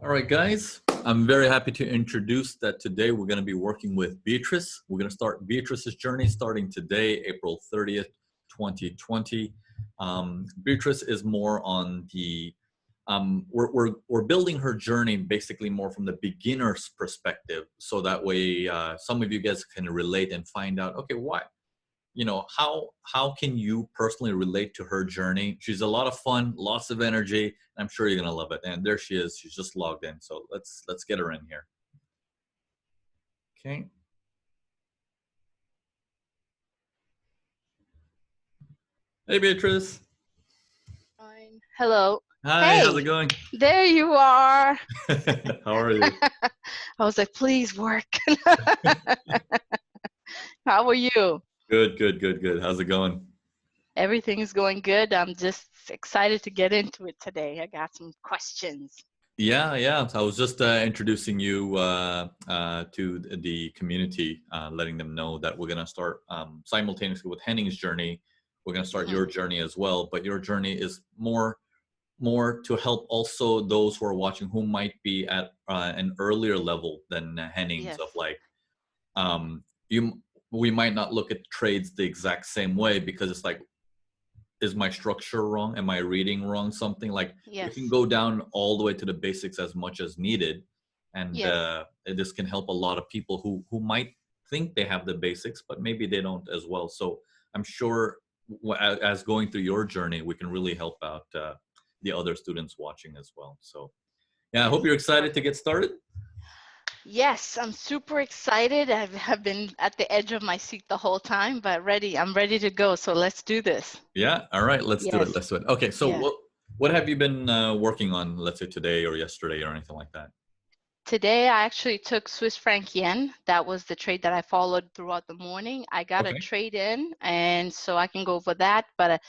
All right, guys, I'm very happy to introduce that today we're going to be working with Beatrice. We're going to start Beatrice's journey starting today, April 30th, 2020. Beatrice is more on the, we're building her journey basically more from the beginner's perspective. So that way some of you guys can relate and find out, okay, why? How can you personally relate to her journey? She's a lot of fun, lots of energy. I'm sure you're gonna love it. And there she is. She's just logged in. So let's get her in here. Okay. Hey, Beatrice. Fine. Hello. Hi. Hey, How's it going? there you are. How are you? I was like, please work. How are you? Good. How's it going? Everything's going good. I'm just excited to get into it today. I got some questions. Yeah. I was just introducing you to the community, letting them know that we're gonna start simultaneously with Henning's journey. We're gonna start your journey as well, but your journey is more to help also those who are watching who might be at an earlier level than Henning's. Yes. Of like, we might not look at trades the exact same way because it's like, is my structure wrong? Am I reading wrong? Something like we can go down all the way to the basics as much as needed, and this can help a lot of people who might think they have the basics, but maybe they don't as well. So I'm sure as going through your journey, we can really help out the other students watching as well. So yeah, I hope you're excited to get started. Yes, I'm super excited. I have been at the edge of my seat the whole time, but I'm ready to go. So let's do this. Yeah. All right. Let's do it. Okay. So what have you been working on, let's say today or yesterday or anything like that? Today, I actually took Swiss franc yen. That was the trade that I followed throughout the morning. I got a trade in, and so I can go over that, but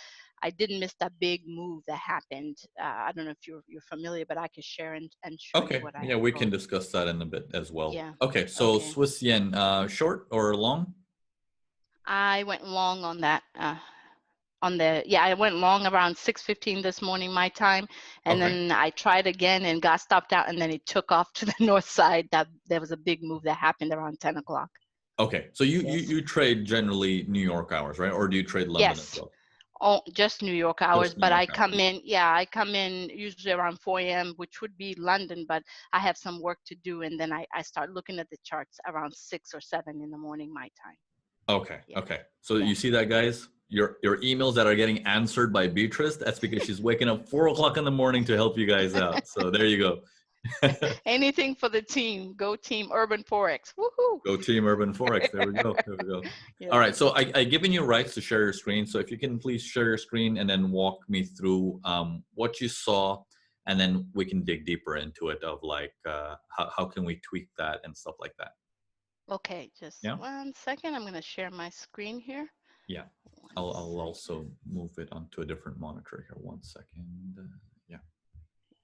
I didn't miss that big move that happened. I don't know if you're familiar, but I can share and show you what I we can discuss that in a bit as well. Yeah. Okay, so Swiss yen, short or long? I went long on that. I went long around 6:15 this morning my time, and then I tried again and got stopped out, and then it took off to the north side. That there was a big move that happened around 10 o'clock. Okay, so you trade generally New York hours, right? Or do you trade London as well? Oh, just New York hours, but I come in, I come in usually around 4 a.m., which would be London, but I have some work to do, and then I start looking at the charts around 6 or 7 in the morning my time. Okay. So you see that, guys? Your emails that are getting answered by Beatrice, that's because she's waking up 4 o'clock in the morning to help you guys out. So there you go. Anything for the team. Go Team Urban Forex. Woohoo! Go Team Urban Forex. There we go. All right. So I given you rights to share your screen. So if you can please share your screen and then walk me through what you saw, and then we can dig deeper into it of like how can we tweak that and stuff like that. Okay, just 1 second. I'm going to share my screen here. Yeah. I'll also move it onto a different monitor here. 1 second.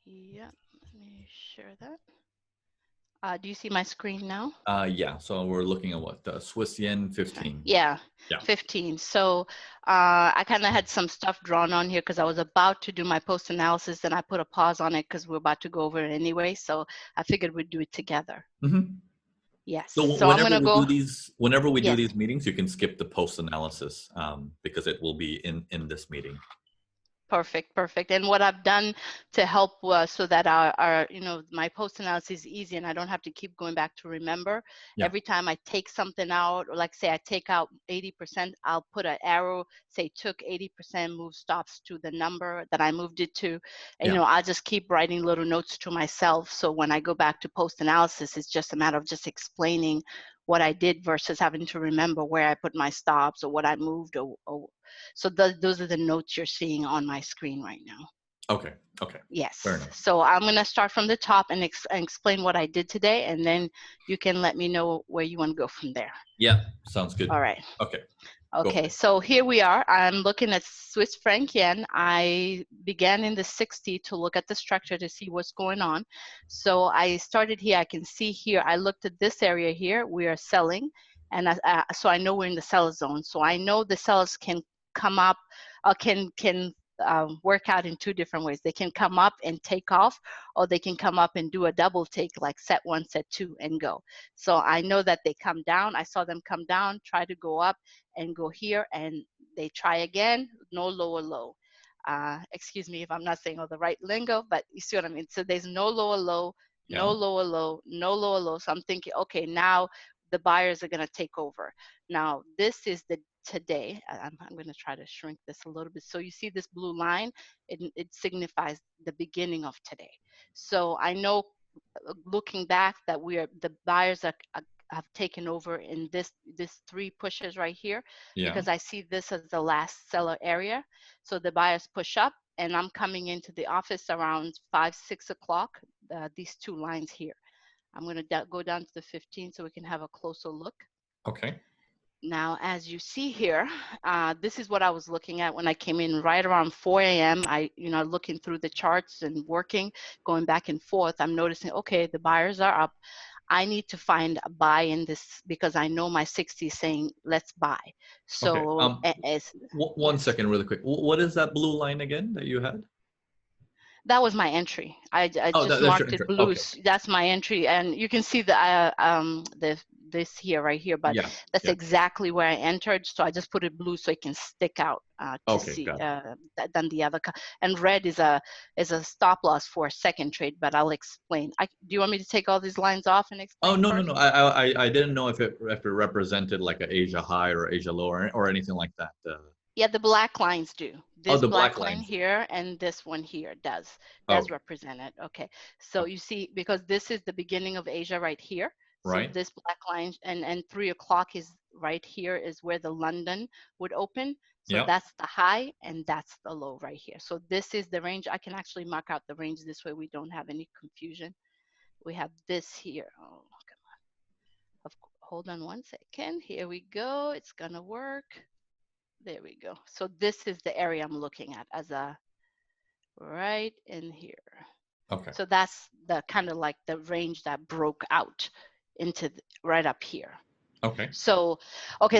Yeah, let me share that. Do you see my screen now? Yeah, so we're looking at what? Swiss yen 15. Yeah, 15. So I kind of had some stuff drawn on here because I was about to do my post analysis, then I put a pause on it because we're about to go over it anyway. So I figured we'd do it together. Yes. So whenever we do these meetings, you can skip the post analysis because it will be in this meeting. Perfect. And what I've done to help so that our my post analysis is easy and I don't have to keep going back to remember. Every time I take something out, or like say I take out 80%, I'll put an arrow, say took 80%, move stops to the number that I moved it to. And, I'll just keep writing little notes to myself. So when I go back to post analysis, it's just a matter of just explaining what I did versus having to remember where I put my stops or what I moved or so those are the notes you're seeing on my screen right now. Okay. Yes. So I'm going to start from the top and explain what I did today, and then you can let me know where you want to go from there. Yeah, sounds good. All right. Okay, so here we are. I'm looking at Swiss franc yen. I began in the 60 to look at the structure to see what's going on. So I started here. I can see here, I looked at this area here. We are selling, and so I know we're in the seller zone. So I know the sellers can come up, can work out in two different ways. They can come up and take off, or they can come up and do a double take, like set one, set two, and go. So I know that they come down. I saw them come down, try to go up and go here, and they try again, no lower low. Excuse me if I'm not saying all the right lingo, but you see what I mean? So there's no lower low, no lower low, no lower low. So I'm thinking, okay, now the buyers are going to take over. Now, this is the today. I'm going to try to shrink this a little bit. So you see this blue line, it signifies the beginning of today. So I know looking back that the buyers have taken over in this three pushes right here, because I see this as the last seller area. So the buyers push up, and I'm coming into the office around 5, 6 o'clock, these two lines here. I'm going to go down to the 15 so we can have a closer look. Okay. Now, as you see here, this is what I was looking at when I came in right around 4 a.m. Looking through the charts and working, going back and forth, I'm noticing, okay, the buyers are up. I need to find a buy in this because I know my 60 is saying, let's buy. So, okay. One second really quick. What is that blue line again that you had? That was my entry. I just marked it blue. Okay. That's my entry, and you can see this here right here, but that's exactly where I entered. So I just put it blue so it can stick out to see than the other. And red is a stop loss for a second trade, but I'll explain. Do you want me to take all these lines off and explain? Oh no, first? No. I didn't know if it represented like an Asia high or Asia low or anything like that. Yeah, the black lines do. This black line here and this one here does represent it. Okay, so you see, because this is the beginning of Asia right here. So this black line and 3 o'clock is right here is where the London would open. So that's the high and that's the low right here. So this is the range. I can actually mark out the range this way. We don't have any confusion. We have this here. Oh, come on. Hold on one second. Here we go. It's gonna work. There we go. So this is the area I'm looking at as a right in here. Okay. So that's the kind of like the range that broke out into right up here. Okay. So,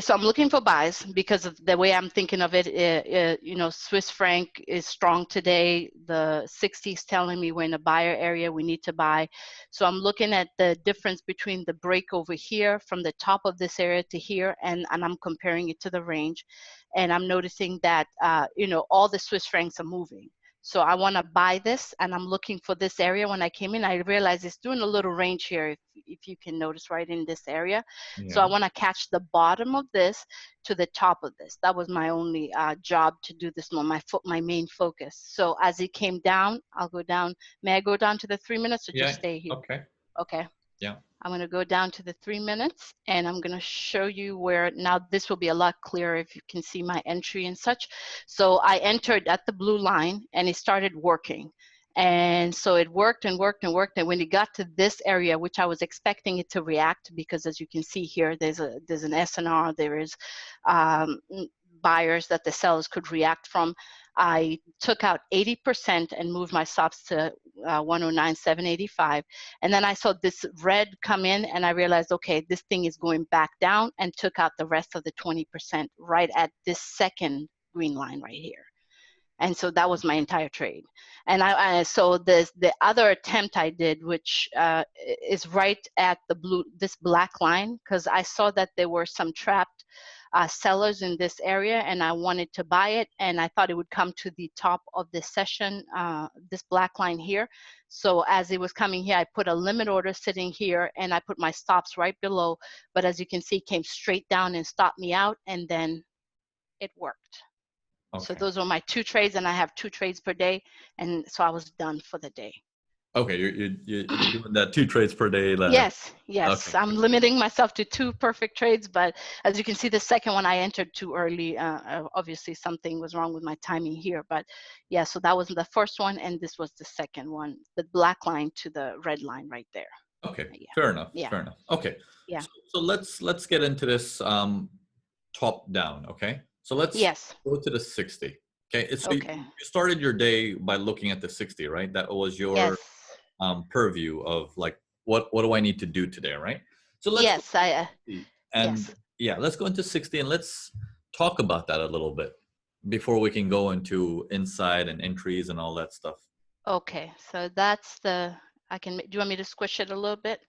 so I'm looking for buys because of the way I'm thinking of it. Swiss franc is strong today. The 60 is telling me we're in a buyer area. We need to buy. So I'm looking at the difference between the break over here from the top of this area to here, and I'm comparing it to the range. And I'm noticing that, all the Swiss francs are moving. So I want to buy this, and I'm looking for this area. When I came in, I realized it's doing a little range here, if you can notice right in this area. Yeah. So I want to catch the bottom of this to the top of this. That was my only job to do this one, my main focus. So as it came down, I'll go down. May I go down to the 3 minutes or just stay here? Okay. Okay. Yeah. I'm going to go down to the 3 minutes, and I'm going to show you where, now this will be a lot clearer if you can see my entry and such. So I entered at the blue line, and it started working. And so it worked and worked and worked. And when it got to this area, which I was expecting it to react, because as you can see here, there's an SNR, there is buyers that the sellers could react from. I took out 80% and moved my stops to 109,785. And then I saw this red come in, and I realized, okay, this thing is going back down, and took out the rest of the 20% right at this second green line right here. And so that was my entire trade. And so the other attempt I did, which is right at this black line, because I saw that there were some trapped sellers in this area, and I wanted to buy it, and I thought it would come to the top of the session, this black line here. So as it was coming here, I put a limit order sitting here, and I put my stops right below, but as you can see, it came straight down and stopped me out, and then it worked. Okay. So those are my 2 trades, and I have 2 trades per day, and so I was done for the day. Okay, you're doing that 2 trades per day. Yes. Okay. I'm limiting myself to 2 perfect trades, but as you can see, the second one I entered too early. Obviously, something was wrong with my timing here, but yeah. So that was the first one, and this was the second one, the black line to the red line right there. Okay, fair enough. Yeah. Fair enough. Okay. Yeah. So let's get into this top down. Okay. So let's go to the 60. Okay. So you started your day by looking at the 60, right? That was your purview of like, what do I need to do today, right? So let's let's go into 60, and let's talk about that a little bit. before we can go into inside and entries and all that stuff. Okay, so that's the, do you want me to squish it a little bit?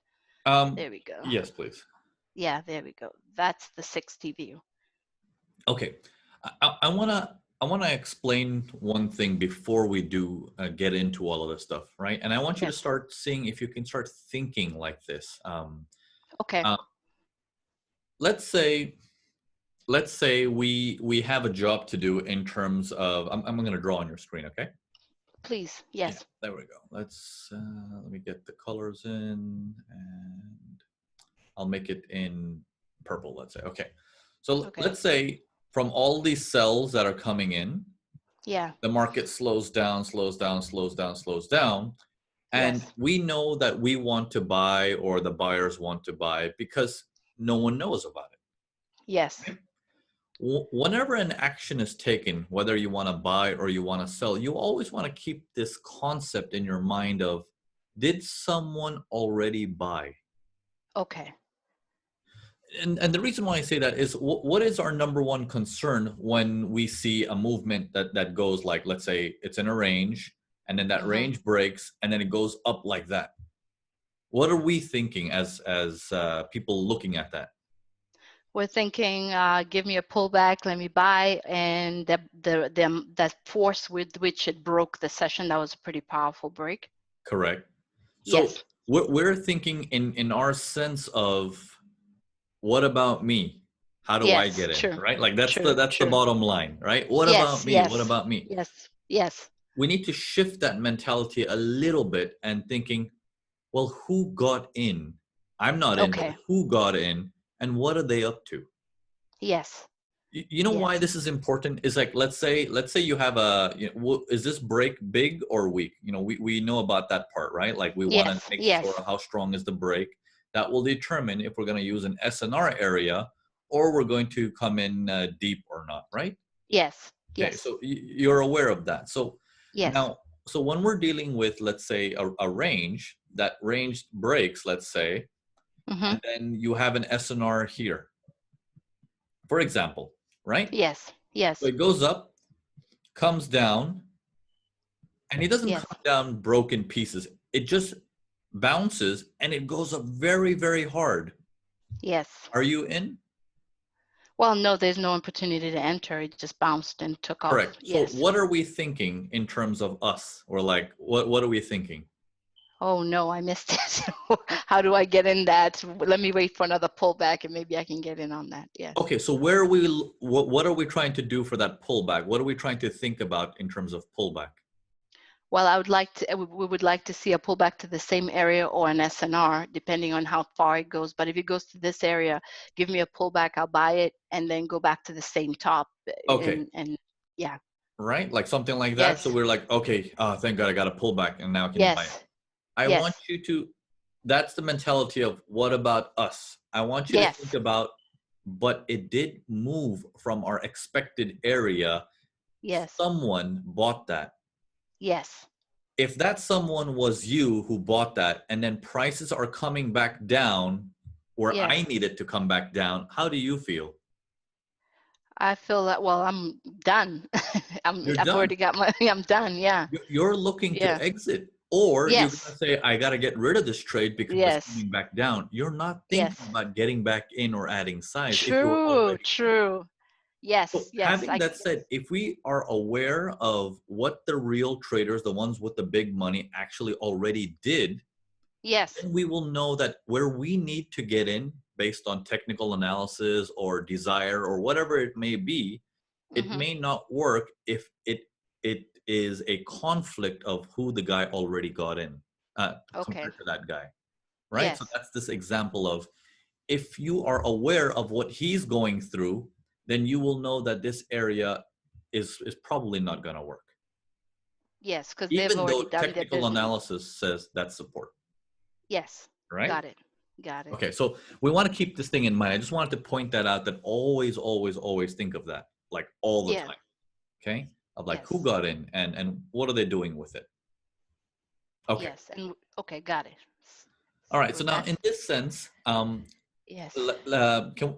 There we go. Yes, please. Yeah, there we go. That's the 60 view. Okay, I wanna explain one thing before we do get into all of this stuff, right? And I want you to start seeing if you can start thinking like this. Okay. Let's say we have a job to do in terms of I'm going to draw on your screen, okay? Please, yes. Yeah, there we go. Let's let me get the colors in, and I'll make it in purple, let's say. Okay, so let's say from all these cells that are coming in, yeah, the market slows down, slows down, slows down, slows down, and we know that we want to buy, or the buyers want to buy, because no one knows about it. Yes. Right? Whenever an action is taken, whether you want to buy or you want to sell, you always want to keep this concept in your mind of, did someone already buy? Okay. And the reason why I say that is, what is our number one concern when we see a movement that goes like, let's say it's in a range, and then that range breaks, and then it goes up like that? What are we thinking as people looking at that? We're thinking, give me a pullback, let me buy, and that force with which it broke the session, that was a pretty powerful break. Correct. So we're thinking in our sense of, what about me? How do I get in? Right? Like that's the bottom line, right? What about me? What about me? Yes. We need to shift that mentality a little bit and thinking, well, who got in? I'm not in, but who got in, and what are they up to? Yes. You know why this is important is, like, let's say you have is this break big or weak? You know, we know about that part, right? Like we want to make sure how strong is the break. That will determine if we're going to use an SNR area or we're going to come in deep or not, right? Yes. Okay, so you're aware of that. So now, so when we're dealing with, let's say, a range, that range breaks, let's say, and then you have an SNR here, for example, right? Yes. So it goes up, comes down, and it doesn't come down broken pieces. It just bounces and it goes up very, very hard. Yes. Are you in? Well, no, there's no opportunity to enter. It just bounced and took off. Correct. So what are we thinking in terms of us? Or like, what are we thinking? Oh no, I missed it. How do I get in that? Let me wait for another pullback and maybe I can get in on that. Yeah. Okay, so where are we, what are we trying to do for that pullback? What are we trying to think about in terms of pullback? Well, we would like to see a pullback to the same area or an SNR, depending on how far it goes. But if it goes to this area, give me a pullback, I'll buy it, and then go back to the same top. Okay. And yeah. Right? Like something like that. So we're like, okay, thank God I got a pullback and now I can buy it. I want you to, that's the mentality of, what about us? I want you to think about, but it did move from our expected area. Someone bought that. Yes. If that someone was you who bought that, and then prices are coming back down where I need it to come back down, how do you feel? I feel that, well, I'm done. I've already got my, I'm done. Yeah. You're looking to exit, or you're going to say, I got to get rid of this trade because it's coming back down. You're not thinking about getting back in or adding size. True. Yes. So having that said, if we are aware of what the real traders, the ones with the big money, actually already did, then we will know that where we need to get in based on technical analysis or desire or whatever it may be, it may not work if it is a conflict of who the guy already got in compared to that guy, right? So that's this example of, if you are aware of what he's going through, then you will know that this area is probably not going to work. Yes, because even though technical analysis says that's support. Yes. Right? Got it. Okay, so we want to keep this thing in mind. I just wanted to point that out, that always think of that, like all the time. Okay? Of like, who got in and what are they doing with it? Okay. Yes, and okay, got it. All right, so now in this sense, Yes.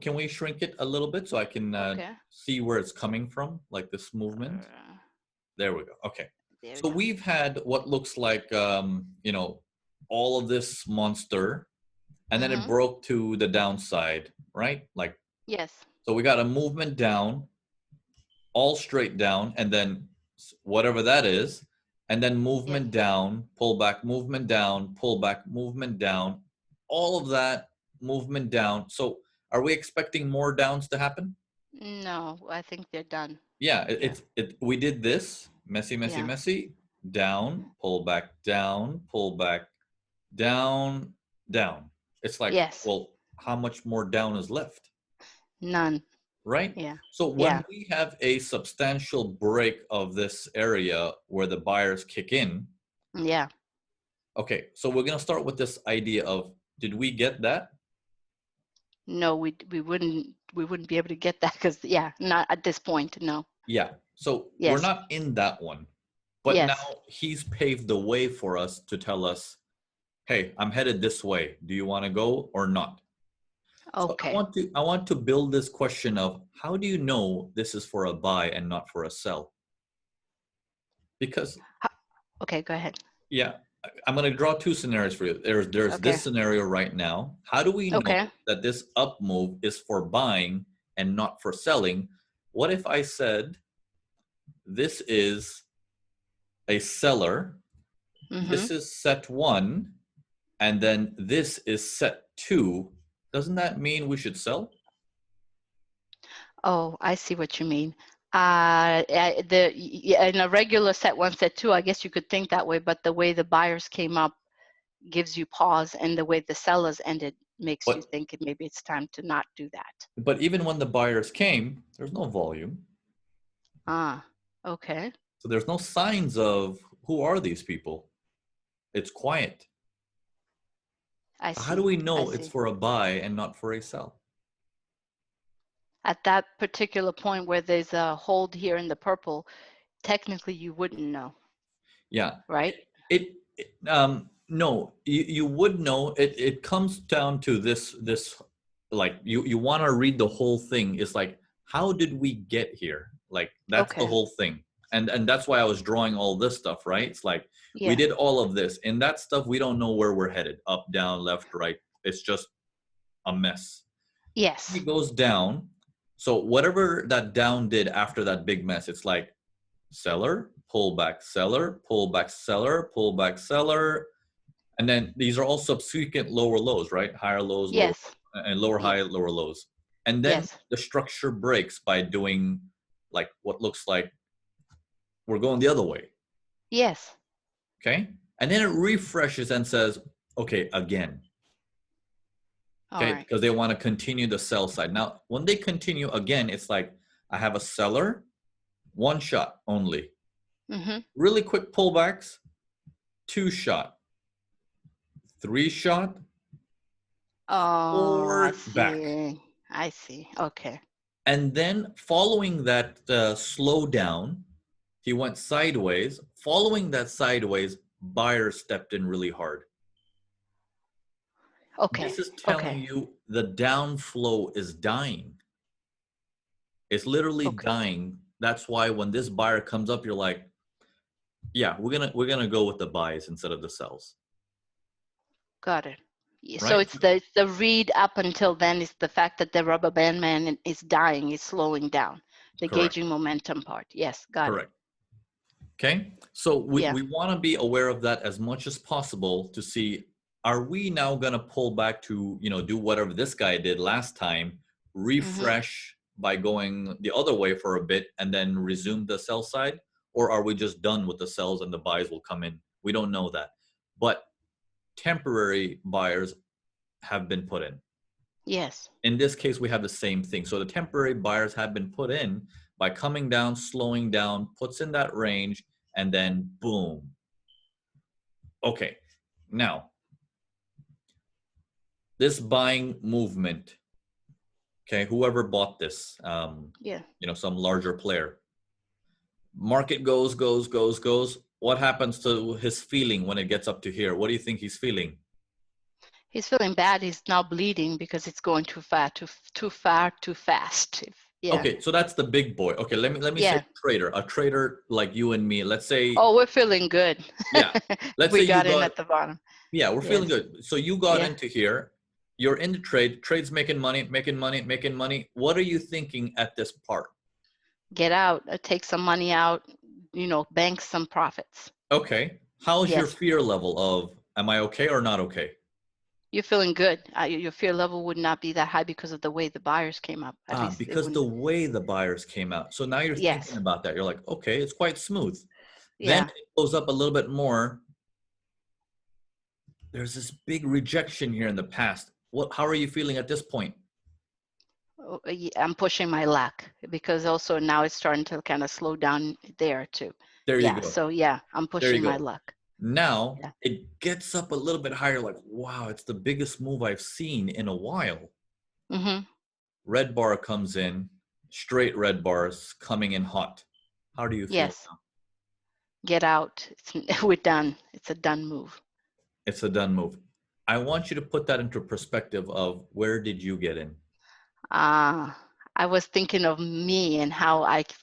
Can we shrink it a little bit so I can Okay. see where it's coming from, like this movement? There we go. Okay. There we So go. we've had what looks like, all of this monster, and then it Mm-hmm. broke to the downside, right? Like, Yes. so we got a movement down, all straight down, and then whatever that is, and then Yes. movement down, pull back, movement down, pull back, movement down, all of that movement down. So are we expecting more downs to happen? No, I think they're done. Yeah, Yeah. we did this messy, messy, Yeah. messy, down, pull back, down, pull back, down, down. It's like, Yes. well, how much more down is left? None. Right? Yeah. So when Yeah. we have a substantial break of this area where the buyers kick in, Yeah. okay, so we're going to start with this idea of, did we get that? No, we wouldn't be able to get that because yeah, not at this point. No. Yeah. So we're Yes. not in that one. But now Yes. he's paved the way for us to tell us, hey, I'm headed this way. Do you want to go or not? So Okay. I want to build this question of, how do you know this is for a buy and not for a sell? Because Okay. Go ahead. yeah, I'm going to draw two scenarios for you. There's Okay. this scenario right now. How do we know Okay. that this up move is for buying and not for selling? What if I said this is a seller, Mm-hmm. this is set one, and then this is set two? Doesn't that mean we should sell? Oh, I see what you mean. In a regular set one, set two, I guess you could think that way, but the way the buyers came up gives you pause, and the way the sellers ended makes you But think maybe it's time to not do that. but even when the buyers came, there's no volume. Ah, okay. So there's no signs of who are these people. It's quiet. I How do see. we I know it's see. for a buy and not for a sell? At that particular point where there's a hold here in the purple, technically you wouldn't know, Yeah. right? No, you would know. It comes down to this, like, you want to read the whole thing. It's like, how did we get here? Like, that's the Okay. whole thing. And that's why I was drawing all this stuff, right? It's like, we Yeah. did all of this, and that stuff, we don't know where we're headed, up, down, left, right. It's just a mess. He Yes. goes down. So whatever that down did after that big mess, it's like seller, pull back, seller, pull back, seller, pull back, seller. And then these are all subsequent lower lows, right? Higher lows, lower, Yes. and lower Ye- high, lower lows. And then Yes. the structure breaks by doing like what looks like we're going the other way. Yes. Okay. And then it refreshes and says, okay, again. All Okay. right. Because they want to continue the sell side. Now, when they continue again, it's like, I have a seller, one shot only. Mm-hmm. Really quick pullbacks, two shot, three shot, Oh, I four back. see. I see. Okay. And then following that slowdown, he went sideways. Following that sideways, buyers stepped in really hard. Okay. This is telling Okay. you the downflow is dying. It's literally Okay. dying. That's why when this buyer comes up, you're like, yeah, we're gonna go with the buys instead of the sells, Got it. So right? it's the read up until then is the fact that the rubber band man is dying, is slowing down. The Correct. gauging momentum part. Yes, got it. Correct. Okay, so Yeah. we want to be aware of that as much as possible to see, are we now going to pull back to, do whatever this guy did last time, Mm-hmm. refresh by going the other way for a bit and then resume the sell side? Or are we just done with the sells and the buys will come in? We don't know that. But temporary buyers have been put in. Yes. In this case, we have the same thing. So the temporary buyers have been put in by coming down, slowing down, puts in that range, and then boom. Okay, now this buying movement, okay, whoever bought this, Yeah. some larger player, market goes, goes, goes, goes. What happens to his feeling when it gets up to here? What do you think he's feeling? He's feeling bad. He's now bleeding because it's going too far, too fast. Yeah. Okay, so that's the big boy. Okay, let me say Yeah. a trader like you and me. Let's say, Oh, we're feeling good. yeah, let's say We you got in got, at the bottom. yeah, we're feeling Yes. good. So you got Yeah. into here, you're in the trade, trade's making money, making money, making money. What are you thinking at this part? Get out, take some money out, bank some profits. Okay, how's your Yes. fear level of, am I okay or not okay? You're feeling good. Your fear level would not be that high because of the way the buyers came up. At least it Because the wouldn't. way the buyers came out. So now you're thinking Yes. about that. You're like, okay, it's quite smooth. Then Yeah. it goes up a little bit more. There's this big rejection here in the past. How are you feeling at this point? I'm pushing my luck because also now it's starting to kind of slow down there too. There you Yeah. go. So yeah, I'm There you pushing my go. luck. Now Yeah. it gets up a little bit higher, like, wow, it's the biggest move I've seen in a while. Mm-hmm. Red bar comes in, straight red bars coming in hot. How do you feel Yes. now? Get out. We're done. It's a done move. It's a done move. I want you to put that into perspective of where did you get in? I was thinking of me and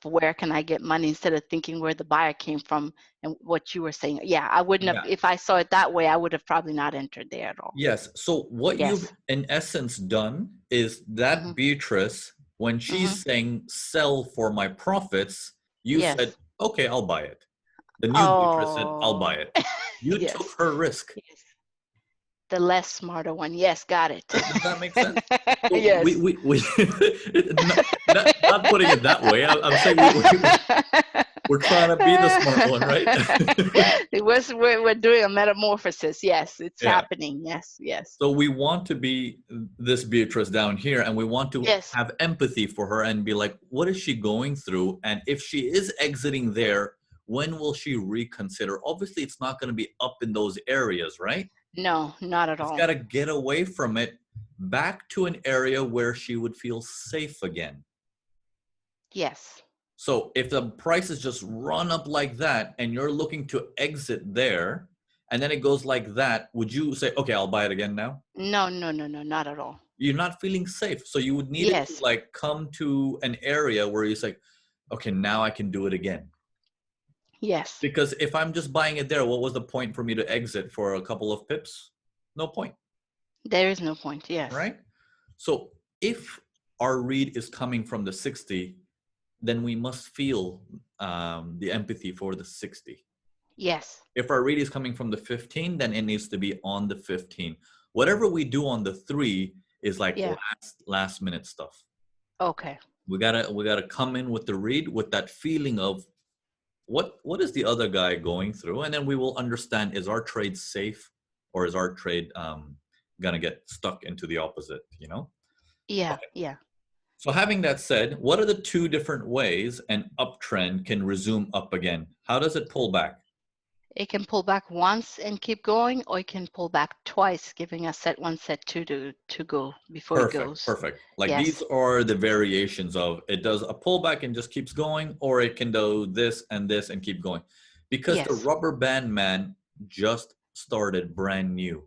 where can I get money instead of thinking where the buyer came from and what you were saying. Yeah, I wouldn't have, Yeah. if I saw it that way, I would have probably not entered there at all. Yes. So what you've Yes. in essence done is that Mm-hmm. Beatrice, when Mm-hmm. she's saying sell for my profits, you said, Yes. okay, I'll buy it. The new Beatrice said, I'll buy Oh, it. You took yes. her risk. Yes. The less smarter one. Yes, got it. Does that make sense? So Yes. we not putting it that way. I'm saying we're trying to be the smart one, right? We're doing a metamorphosis. Yes, it's Yeah. happening. Yes, yes. So we want to be this Beatrice down here, and we want to Yes. have empathy for her and be like, what is she going through? And if she is exiting there, when will she reconsider? Obviously, it's not going to be up in those areas, right? No, not at She's all. got to get away from it back to an area where she would feel safe again. Yes. So if the prices just run up like that and you're looking to exit there and then it goes like that, would you say, okay, I'll buy it again now? No, no, no, no, not at all. You're not feeling safe. So you would need it to Yes. like come to an area where you say, okay, now I can do it again. Yes. Because if I'm just buying it there, what was the point for me to exit for a couple of pips? No point. There is no point. Yes. Right? So if our read is coming from the 60, then we must feel the empathy for the 60. Yes. If our read is coming from the 15, then it needs to be on the 15. Whatever we do on the 3 is like last minute stuff. Okay. We gotta come in with the read with that feeling of what is the other guy going through, and then we will understand, is our trade safe or is our trade gonna get stuck into the opposite, you know? Yeah. Okay. Yeah. So having that said, what are the two different ways an uptrend can resume up again? How does it pull back? It can pull back once and keep going, or it can pull back twice, giving us set one, set two to go before it Perfect, goes. perfect. Like these Yes. are the variations of it does a pullback and just keeps going, or it can do this and keep going. Because the Yes. rubber band man just started brand new,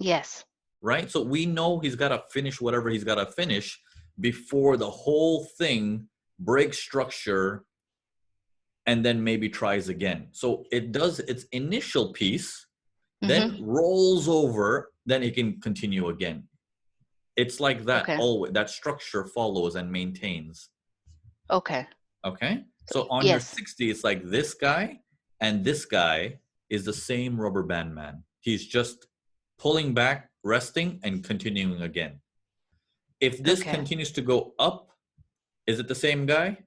Yes. right? So we know he's got to finish whatever he's got to finish before the whole thing breaks structure and then maybe tries again. So it does its initial piece, then rolls over, then it can continue again. It's like that. Okay. Always that structure follows and maintains. Okay. Okay. So on your Yes. 60, it's like this guy and this guy is the same rubber band man. He's just pulling back, resting, and continuing again. If this Okay. continues to go up, is it the same guy?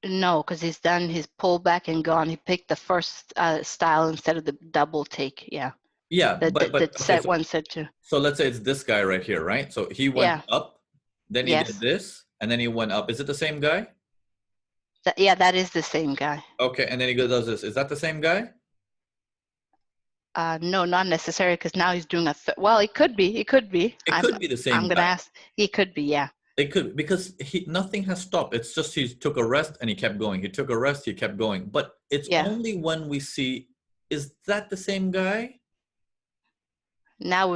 No, because he's done his pullback and gone. He picked the first style instead of the double take. Yeah. Yeah, but The okay. set one, set two. So let's say it's this guy right here, right? So he went Yeah. up, then he did Yes. this, and then he went up. Is it the same guy? Yeah, that is the same guy. Okay, and then he does this. Is that the same guy? No, not necessarily, because now he's doing well, it could be. It could be. It could be the same I'm gonna guy. ask. He could be. Yeah. It could, because nothing has stopped. It's just he took a rest and he kept going. He took a rest, he kept going. But it's Yeah. only when we see, is that the same guy? Now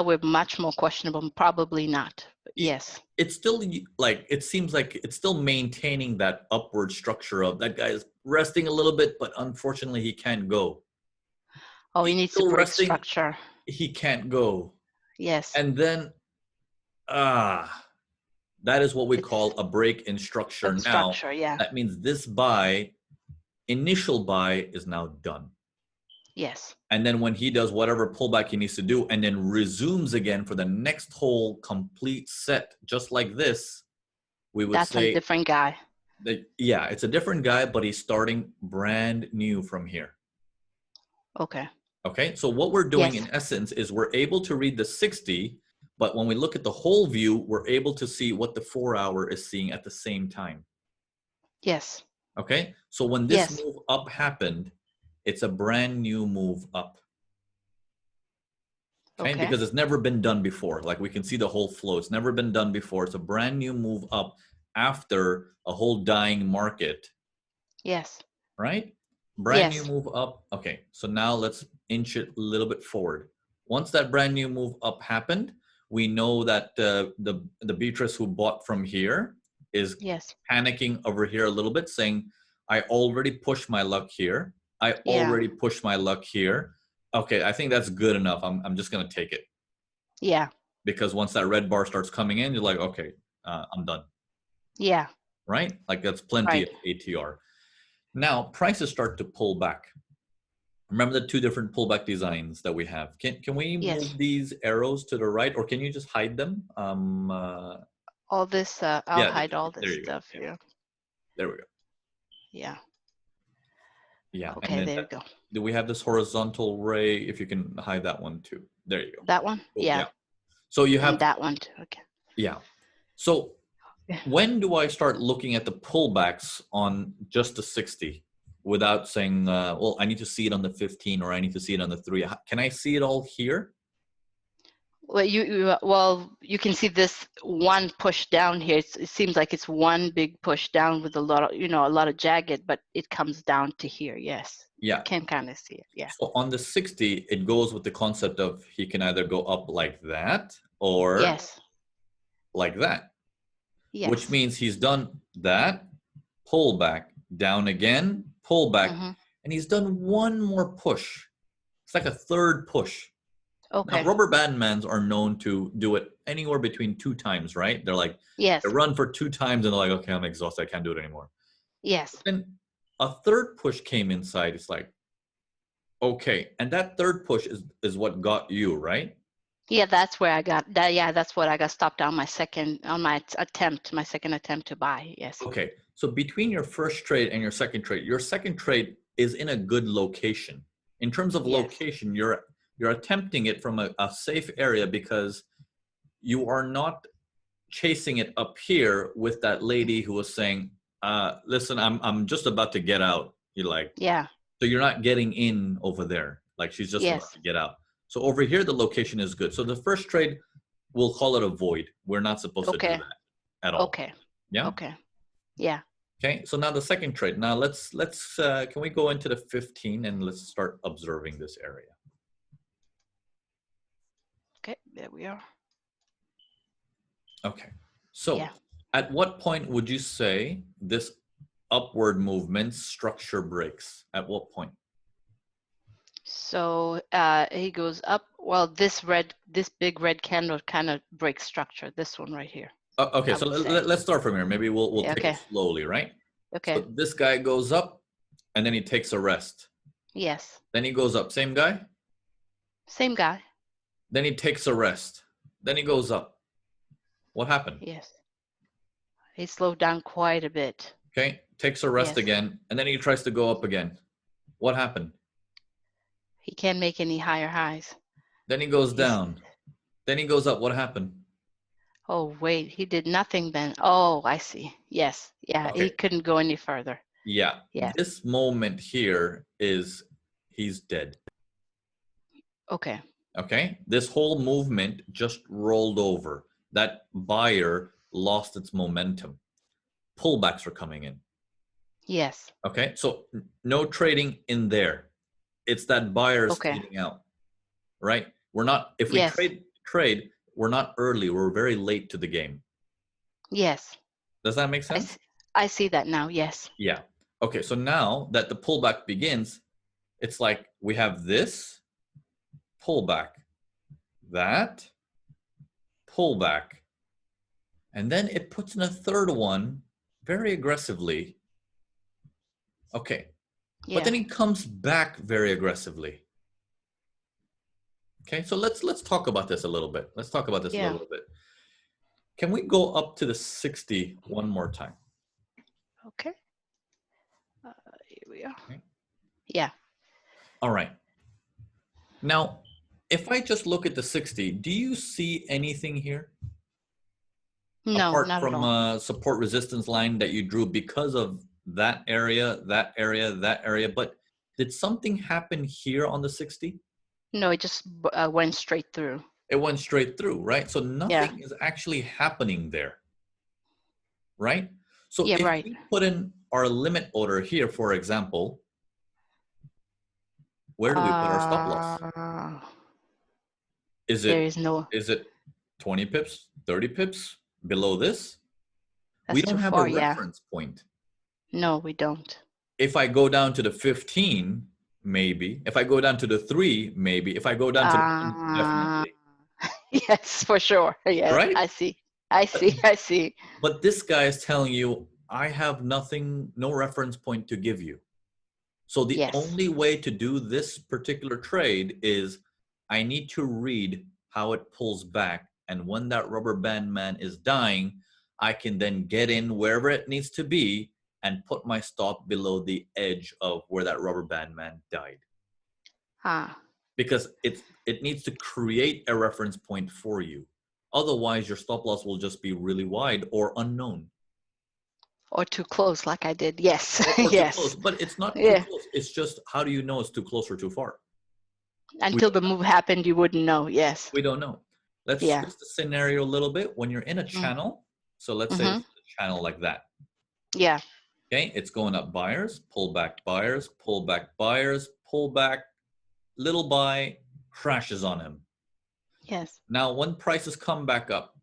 we're much more questionable. Probably not. But It- yes. It's still like, it seems like it's still maintaining that upward structure of that guy is resting a little bit, but unfortunately he can't go. Oh, he He's needs to still break resting, structure. he can't go. Yes. And then, that is what we It's call a break in structure in now. structure. Yeah. That means this buy, initial buy, is now done. Yes. And then when he does whatever pullback he needs to do and then resumes again for the next whole complete set, just like this, we would That's a say different guy. that, yeah, it's a different guy, but he's starting brand new from here. Okay. Okay, so what we're doing Yes. in essence is we're able to read the 60, but when we look at the whole view, we're able to see what the 4-hour is seeing at the same time. Yes. Okay, so when this Yes. move up happened, it's a brand new move up. Okay, Okay. because it's never been done before. Like we can see the whole flow. It's never been done before. It's a brand new move up after a whole dying market, Yes. right? Brand new Yes. move up. Okay, so now let's inch it a little bit forward. Once that brand new move up happened, we know that the Beatrice who bought from here is Yes. panicking over here a little bit, saying, I already pushed my luck here. I Yeah. already pushed my luck here. Okay, I think that's good enough. I'm just going to take it. Yeah. Because once that red bar starts coming in, you're like, okay, I'm done. Yeah. Right? Like that's plenty Right. of ATR. Now, prices start to pull back. Remember the two different pullback designs that we have. Can we Yes. move these arrows to the right, or can you just hide them? All this. I'll Yeah, hide all there this you go. stuff Yeah, here. there we go. Yeah. Yeah, and Okay. then There you go. do we have this horizontal ray? If you can hide that one too. There you go. That one. Cool. Yeah. Yeah. So you And have, that one too. Okay. yeah. So Yeah. when do I start looking at the pullbacks on just the 60 without saying, well, I need to see it on the 15 or I need to see it on the 3? Can I see it all here? Well, you can see this one push down here. It seems like it's one big push down with a lot of, a lot of jagged, but it comes down to here. Yes. Yeah. You can kind of see it. Yeah. So on the 60, it goes with the concept of he can either go up like that or Yes. like that, Yes. which means he's done that, pull back, down again, pull back, and he's done one more push. It's like a third push. Okay. Now, rubber bandmans are known to do it anywhere between 2 times, right? They're like, Yes. they run for 2 times and they're like, okay, I'm exhausted. I can't do it anymore. Yes. Then a third push came inside. It's like, okay. And that third push is what got you, right? Yeah, that's where I got that. Yeah, that's what I got stopped on my second attempt to buy. Yes. Okay. So between your first trade and your second trade is in a good location. In terms of Yes. location, you're attempting it from a safe area because you are not chasing it up here with that lady who was saying, listen, I'm just about to get out. You're like, Yeah. so you're not getting in over there. Like she's just about Yes. to get out. So over here, the location is good. So the first trade, we'll call it a void. We're not supposed to do Okay. that at all. Okay. Yeah. Okay. Yeah. Okay. So now the second trade. Now let's can we go into the 15 and let's start observing this area? Okay. There we are. Okay. So Yeah. at what point would you say this upward movement structure breaks? At what point? So he goes up. Well, this big red candle kind of breaks structure. This one right here. Okay, so let's start from here. Maybe we'll take Okay. it slowly, right? Okay. So this guy goes up, and then he takes a rest. Yes. Then he goes up. Same guy? Same guy. Then he takes a rest. Then he goes up. What happened? Yes. He slowed down quite a bit. Okay, takes a rest Yes. again, and then he tries to go up again. What happened? He can't make any higher highs. Then he goes down. Then he goes up. What happened? Oh, wait, he did nothing then. Oh, I see. Yes. Yeah, Okay. he couldn't go any further. Yeah. Yes. This moment here is he's dead. Okay. Okay. This whole movement just rolled over. That buyer lost its momentum. Pullbacks are coming in. Yes. Okay. So no trading in there. It's that buyer's Okay. fading out. Right. We're not, if we Yes. trade, we're not early. We're very late to the game. Yes. Does that make sense? I see that now. Yes. Yeah. Okay. So now that the pullback begins, it's like we have this pullback, that pullback, and then it puts in a third one very aggressively. Okay. Yeah. But then he comes back very aggressively. Okay, so let's talk about this a little bit. Let's talk about this a little bit. Can we go up to the 60 one more time? Okay. Here we are. Okay. Yeah. All right. Now, if I just look at the 60, do you see anything here? No, apart not from at all. a support resistance line that you drew because of that area, that area, that area. But did something happen here on the 60? No, it just went straight through. It went straight through, right? So nothing is actually happening there, right? So if we put in our limit order here, for example, where do we put our stop loss? Is it 20 pips, 30 pips below this? That's we don't too have far, a reference point. No, we don't. If I go down to the 15, maybe. If I go down to the 3, maybe. If I go down to the 1, definitely. Yes, for sure. Yes, right? I see. But this guy is telling you, I have nothing, no reference point to give you. So the only way to do this particular trade is I need to read how it pulls back. And when that rubber band man is dying, I can then get in wherever it needs to be and put my stop below the edge of where that rubber band man died. Because it needs to create a reference point for you. Otherwise, your stop loss will just be really wide or unknown. Or too close, like I did. Yes. Or yes. Too close. But it's not too close. It's just, how do you know it's too close or too far? Until the move happened, you wouldn't know. Yes. We don't know. Let's switch the scenario a little bit. When you're in a channel, so let's say it's a channel like that. Yeah. Okay, it's going up buyers, pull back buyers, pull back buyers, pull back, little buy, crashes on him. Yes. Now, when prices come back up,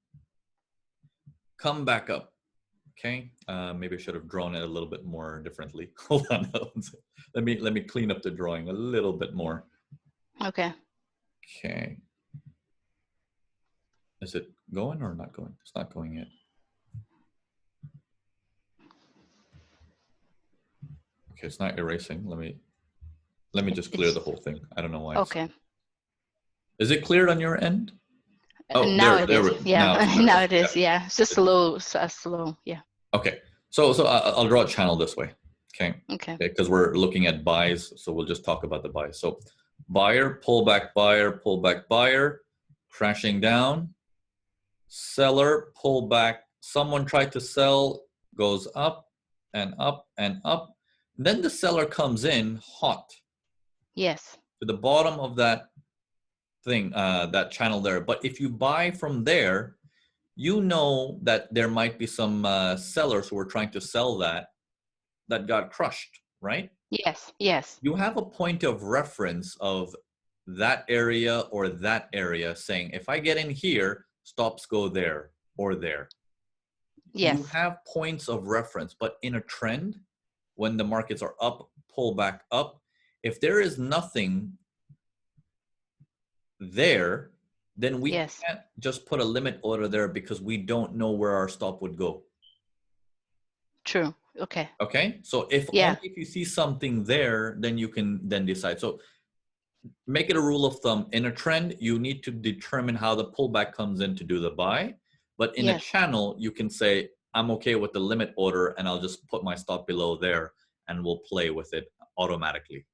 okay, maybe I should have drawn it a little bit more differently. Hold on, let me clean up the drawing a little bit more. Okay. Okay. Is it going or not going? It's not going yet. Okay, it's not erasing. Let me just clear the whole thing. I don't know why. Okay. Is it cleared on your end? Oh, now it is. Yeah. Now it is. Yeah. It's just a little slow. Yeah. Okay. So I'll draw a channel this way. Okay. Okay. Because we're looking at buys, so we'll just talk about the buys. So buyer, pullback buyer, crashing down. Seller, pullback. Someone tried to sell, goes up and up and up. Then the seller comes in hot. Yes. To the bottom of that thing, that channel there. But if you buy from there, you know that there might be some sellers who are trying to sell that got crushed, right? Yes. Yes. You have a point of reference of that area or that area saying, if I get in here, stops go there or there. Yes. You have points of reference, but in a trend, when the markets are up, pull back up, if there is nothing there, then we can't just put a limit order there because we don't know where our stop would go. True. Okay. Okay. So if only if you see something there, then you can then decide. So make it a rule of thumb. In a trend, you need to determine how the pullback comes in to do the buy. But in a channel, you can say, I'm okay with the limit order and I'll just put my stop below there and we'll play with it automatically.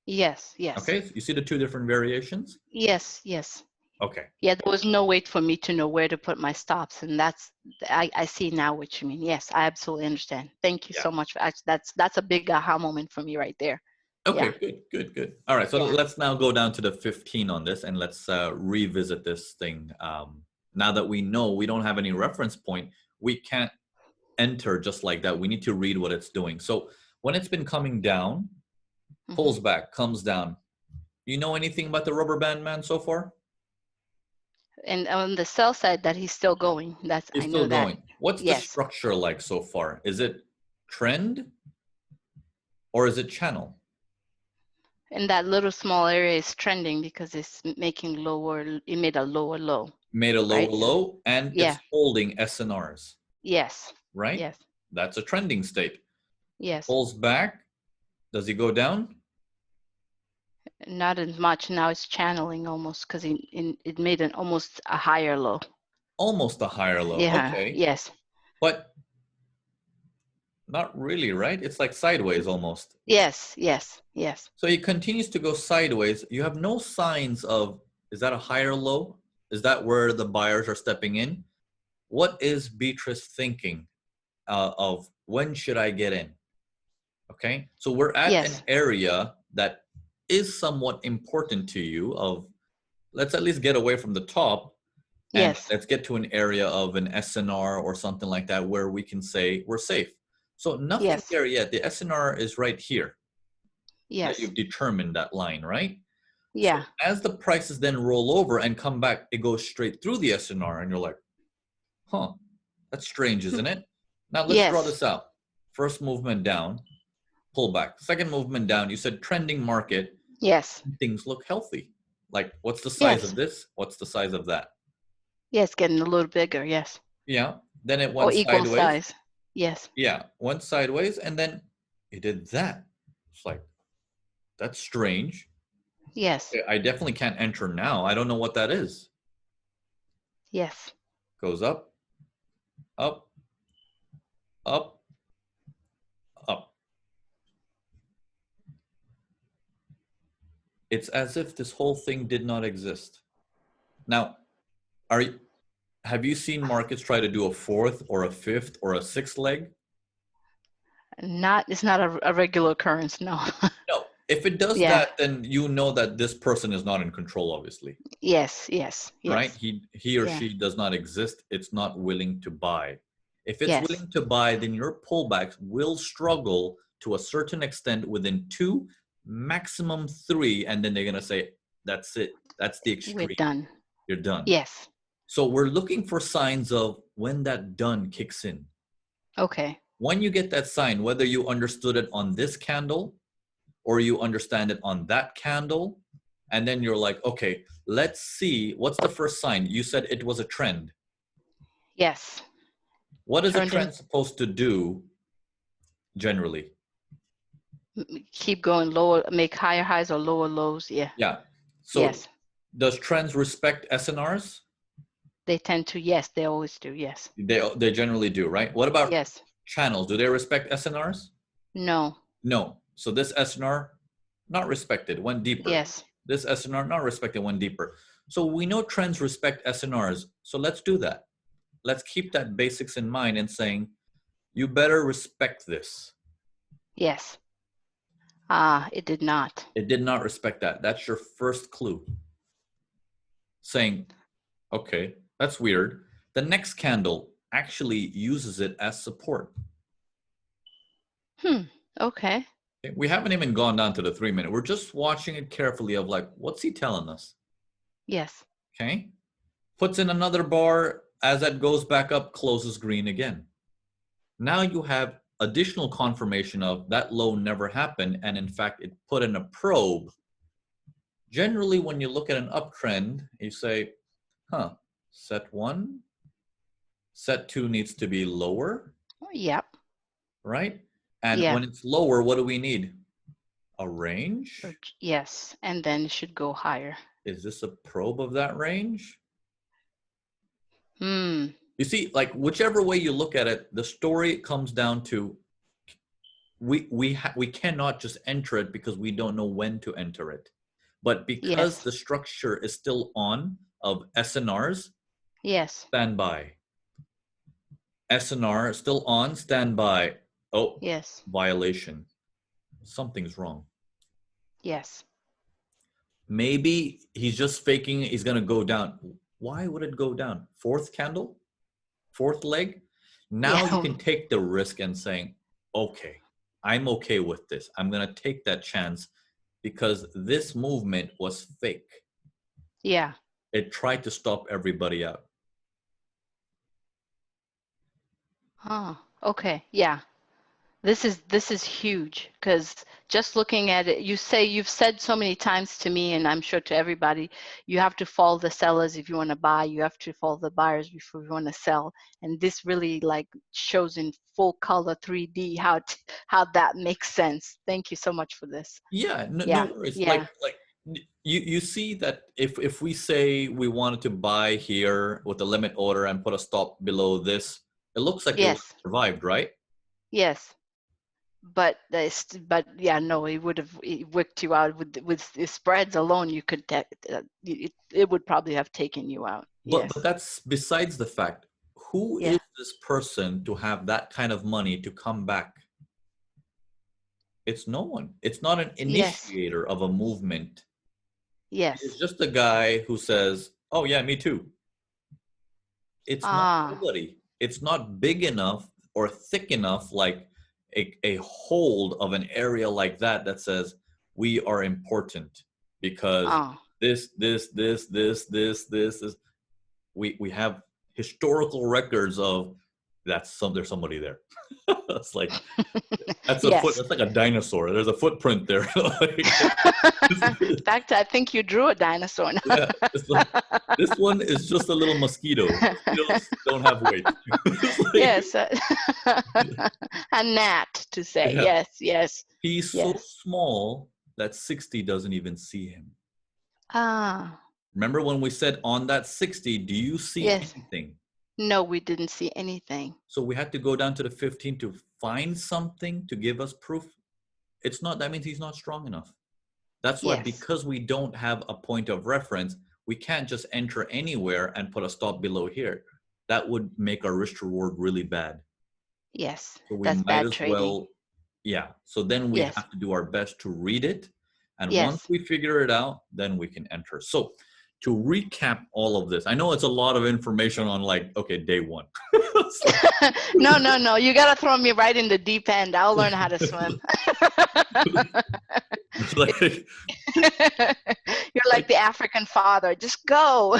Yes. Yes. Okay. You see the two different variations? Yes. Yes. Okay. Yeah, there was no way for me to know where to put my stops, and I see now what you mean. Yes, I absolutely understand. Thank you so much. That's a big aha moment for me right there. Okay, good. All right, so let's now go down to the 15 on this, and let's revisit this thing. Now that we know we don't have any reference point, we can't enter just like that. We need to read what it's doing. So when it's been coming down, pulls back, comes down. You know anything about the rubber band man so far? And on the sell side, that he's still going. That's, It's I still know that. going. What's the Yes. structure like so far? Is it trend or is it channel? And that little small area is trending because it's making lower, it made a lower low. Made a lower Right? low and Yeah. it's holding SNRs, Yes. right? Yes. That's a trending state. Yes. Pulls back. Does he go down? Not as much. Now it's channeling almost because it made an almost a higher low. Almost a higher low. Yeah. Okay. Yes. But not really, right? It's like sideways almost. Yes. Yes. Yes. So he continues to go sideways. You have no signs of, is that a higher low? Is that where the buyers are stepping in? What is Beatrice thinking of when should I get in? Okay. So we're at an Yes. area that is somewhat important to you of, let's at least get away from the top and Yes. let's get to an area of an SNR or something like that where we can say we're safe. So nothing Yes. there yet. The SNR is right here that Yes. you've determined that line, right? So Yeah. as the prices then roll over and come back, it goes straight through the SNR and you're like, huh, that's strange, isn't it? Now let's draw Yes. this out. First movement down, pullback. Second movement down, you said trending market. Yes. Things look healthy. Like, what's the size Yes. of this? What's the size of that? Yes. Getting a little bigger. Yes. Yeah. Then it Or went equal sideways. size. Yes. Yeah. Went sideways. And then it did that. It's like, that's strange. Yes. I definitely can't enter now. I don't know what that is. Yes. Goes up, up, up, up. It's as if this whole thing did not exist. Now, have you seen markets try to do a fourth or a fifth or a sixth leg? It's not a regular occurrence. No. No. If it does Yeah. that, then you know that this person is not in control, obviously. Yes. Yes. Right? Yes. He or Yeah. she does not exist. It's not willing to buy. If it's Yes. willing to buy, then your pullbacks will struggle to a certain extent within 2, maximum 3, and then they're gonna say, that's it. That's the We're extreme. done. You're done. Yes. So we're looking for signs of when that done kicks in. Okay. When you get that sign, whether you understood it on this candle or you understand it on that candle, and then you're like, okay, let's see, what's the first sign? You said it was a trend. Yes. What is a Turned in. trend supposed to do generally? Keep going lower, make higher highs or lower lows. Yeah. Yeah. So Yes. does trends respect SNRs? They tend to. Yes. They always do. Yes. They generally do, right? What about Yes. channels? Do they respect SNRs? No. No. So this SNR, not respected, went deeper. Yes. This SNR, not respected, went deeper. So we know trends respect SNRs. So let's do that. Let's keep that basics in mind and saying, you better respect this. Yes. It did not. It did not respect that. That's your first clue. Saying, okay, that's weird. The next candle actually uses it as support. Okay. We haven't even gone down to the 3-minute. We're just watching it carefully of like, what's he telling us? Yes. Okay. Puts in another bar. As that goes back up, closes green again. Now you have additional confirmation of that low never happened. And in fact, it put in a probe. Generally, when you look at an uptrend, you say, huh, set 1, set 2 needs to be lower, Yep. right? And Yeah. when it's lower, what do we need? A range? Yes. And then it should go higher. Is this a probe of that range? Hmm. You see, like whichever way you look at it, the story comes down to we cannot just enter it because we don't know when to enter it. But because Yes. the structure is still on of SNRs, Yes. stand by. SNR still on, stand by. Oh, Yes. violation. Something's wrong. Yes. Maybe he's just faking he's going to go down. Why would it go down? Fourth candle? Fourth leg? Now you can take the risk and saying, okay, I'm okay with this. I'm going to take that chance because this movement was fake. Yeah. It tried to stop everybody out. Oh, okay. Yeah. This is huge, because just looking at it, you've said so many times to me, and I'm sure to everybody, you have to follow the sellers if you want to buy, you have to follow the buyers before you want to sell. And this really like shows in full color 3D how that makes sense. Thank you so much for this. Yeah, no Yeah. worries. Yeah. Like you see that if we say we wanted to buy here with a limit order and put a stop below this, it looks like it would Yes. have survived, right? Yes. But yeah, no, it would have wicked you out with the spreads alone. You could it would probably have taken you out. But Yes. that's besides the fact. Who is Yeah. this person to have that kind of money to come back? It's no one. It's not an Yes. initiator of a movement. It's Yes. just a guy who says, "Oh yeah, me too." It's not Ah. nobody. It's not big enough or thick enough like a hold of an area like that says we are important because Ah. this. We have historical records of there's somebody there. It's like that's a foot. Yes. That's like a dinosaur. There's a footprint there. Like, In fact, I think you drew a dinosaur. yeah, it's like this one is just a little mosquito. Mosquitoes don't have weight. It's like, Yes. A gnat, to say. yeah, Yes. Yes. he's so Yes. small that 60 doesn't even see him. Ah. Remember when we said on that 60, do you see Yes. anything? No, we didn't see anything. So we had to go down to the 15 to find something to give us proof. It's not, that means he's not strong enough. That's why, Yes. because we don't have a point of reference, we can't just enter anywhere and put a stop below here. That would make our risk reward really bad. Yes. So we That's might bad as trading. well, yeah. So then we Yes. have to do our best to read it. And once Yes. we figure it out, then we can enter. So to recap all of this, I know it's a lot of information on like, okay, day one. No, no, no. You got to throw me right in the deep end. I'll learn how to swim. Like, You're like the African father. Just go.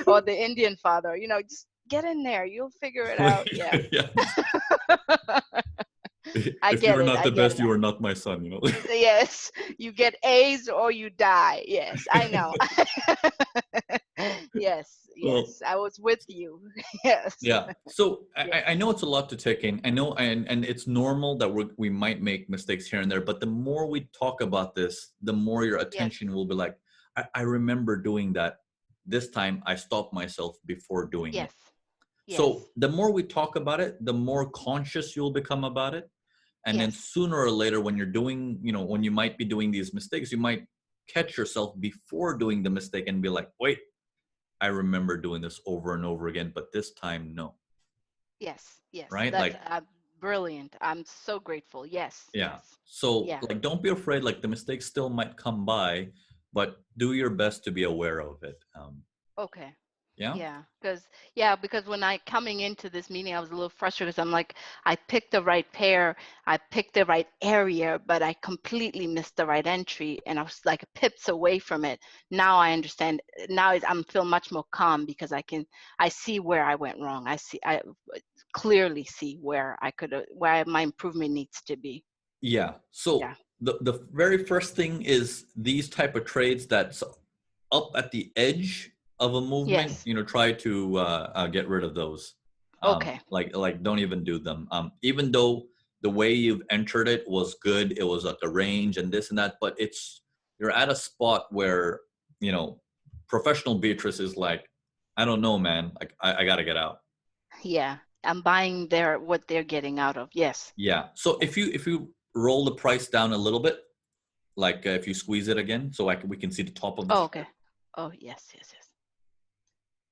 Or the Indian father. Just get in there. You'll figure it out. Yeah. yeah. I If you get are it. not I the get best, it. you are not my son, you know. Yes. You get A's or you die. Yes, I know. Yes. Well, Yes. I was with you. Yes. yeah. So Yes. I know it's a lot to take in. I know, and it's normal that we might make mistakes here and there, but the more we talk about this, the more your Yes. attention will be like, I remember doing that. This time I stopped myself before doing it. Yes. Yes. So the more we talk about it, the more conscious you'll become about it. And then Yes. sooner or later, when you're doing, when you might be doing these mistakes, you might catch yourself before doing the mistake and be like, wait, I remember doing this over and over again, but this time, no. Yes. Yes. Right? That's Like, brilliant. I'm so grateful. Yes. yeah. Yes. So Yeah. like, don't be afraid. Like the mistakes still might come by, but do your best to be aware of it. Okay. Yeah. Because when I coming into this meeting, I was a little frustrated because I'm like, I picked the right pair, I picked the right area, but I completely missed the right entry, and I was like pips away from it. Now I understand. Now I'm feel much more calm because I see where I went wrong. I clearly see where where my improvement needs to be. Yeah. So Yeah. the very first thing is these type of trades that's up at the edge of a movement, Yes. try to get rid of those. Okay. Like don't even do them. Even though the way you've entered it was good, it was at the range and this and that, but you're at a spot where, professional Beatrice is like, I don't know, man. Like I gotta get out. Yeah. I'm buying what they're getting out of. Yes. Yeah. So Yes. if you roll the price down a little bit, like if you squeeze it again, so we can see the top of the Oh, chart. okay. Oh, yes, yes, yes.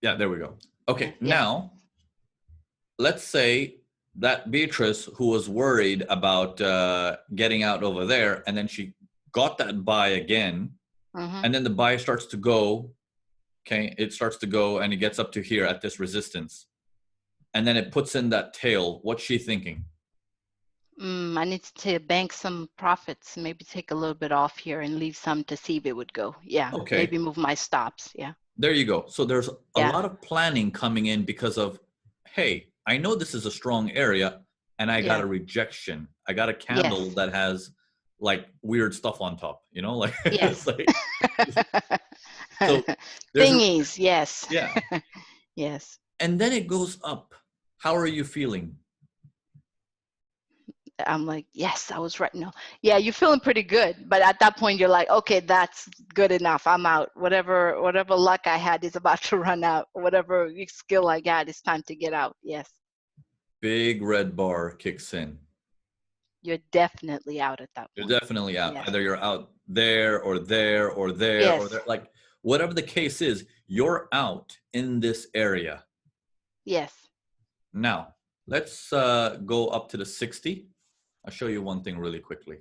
Yeah, there we go. Okay, Yes. now let's say that Beatrice, who was worried about getting out over there, and then she got that buy again, Mm-hmm. and then the buy starts to go. Okay, it starts to go, and it gets up to here at this resistance, and then it puts in that tail. What's she thinking? I need to bank some profits, maybe take a little bit off here and leave some to see if it would go. Yeah, Okay, maybe move my stops. Yeah, there you go. So there's a yeah, lot of planning coming in because of, hey, I know this is a strong area and I got yeah, a rejection. I got a candle yes, that has like weird stuff on top, like it's yes. like so there's a Thingies, yes, yeah. yes. And then it goes up. How are you feeling? I'm like, yes, I was right. No, yeah, you're feeling pretty good, but at that point, you're like, okay, that's good enough. I'm out. Whatever luck I had is about to run out. Whatever skill I got, it's time to get out. Yes, Big red bar kicks in. you're definitely out at that You're point. definitely out. Yes, Either you're out there or there or there or yes, there. Like whatever the case is, you're out in this area. yes. Now, let's go up to the 60. I'll show you one thing really quickly.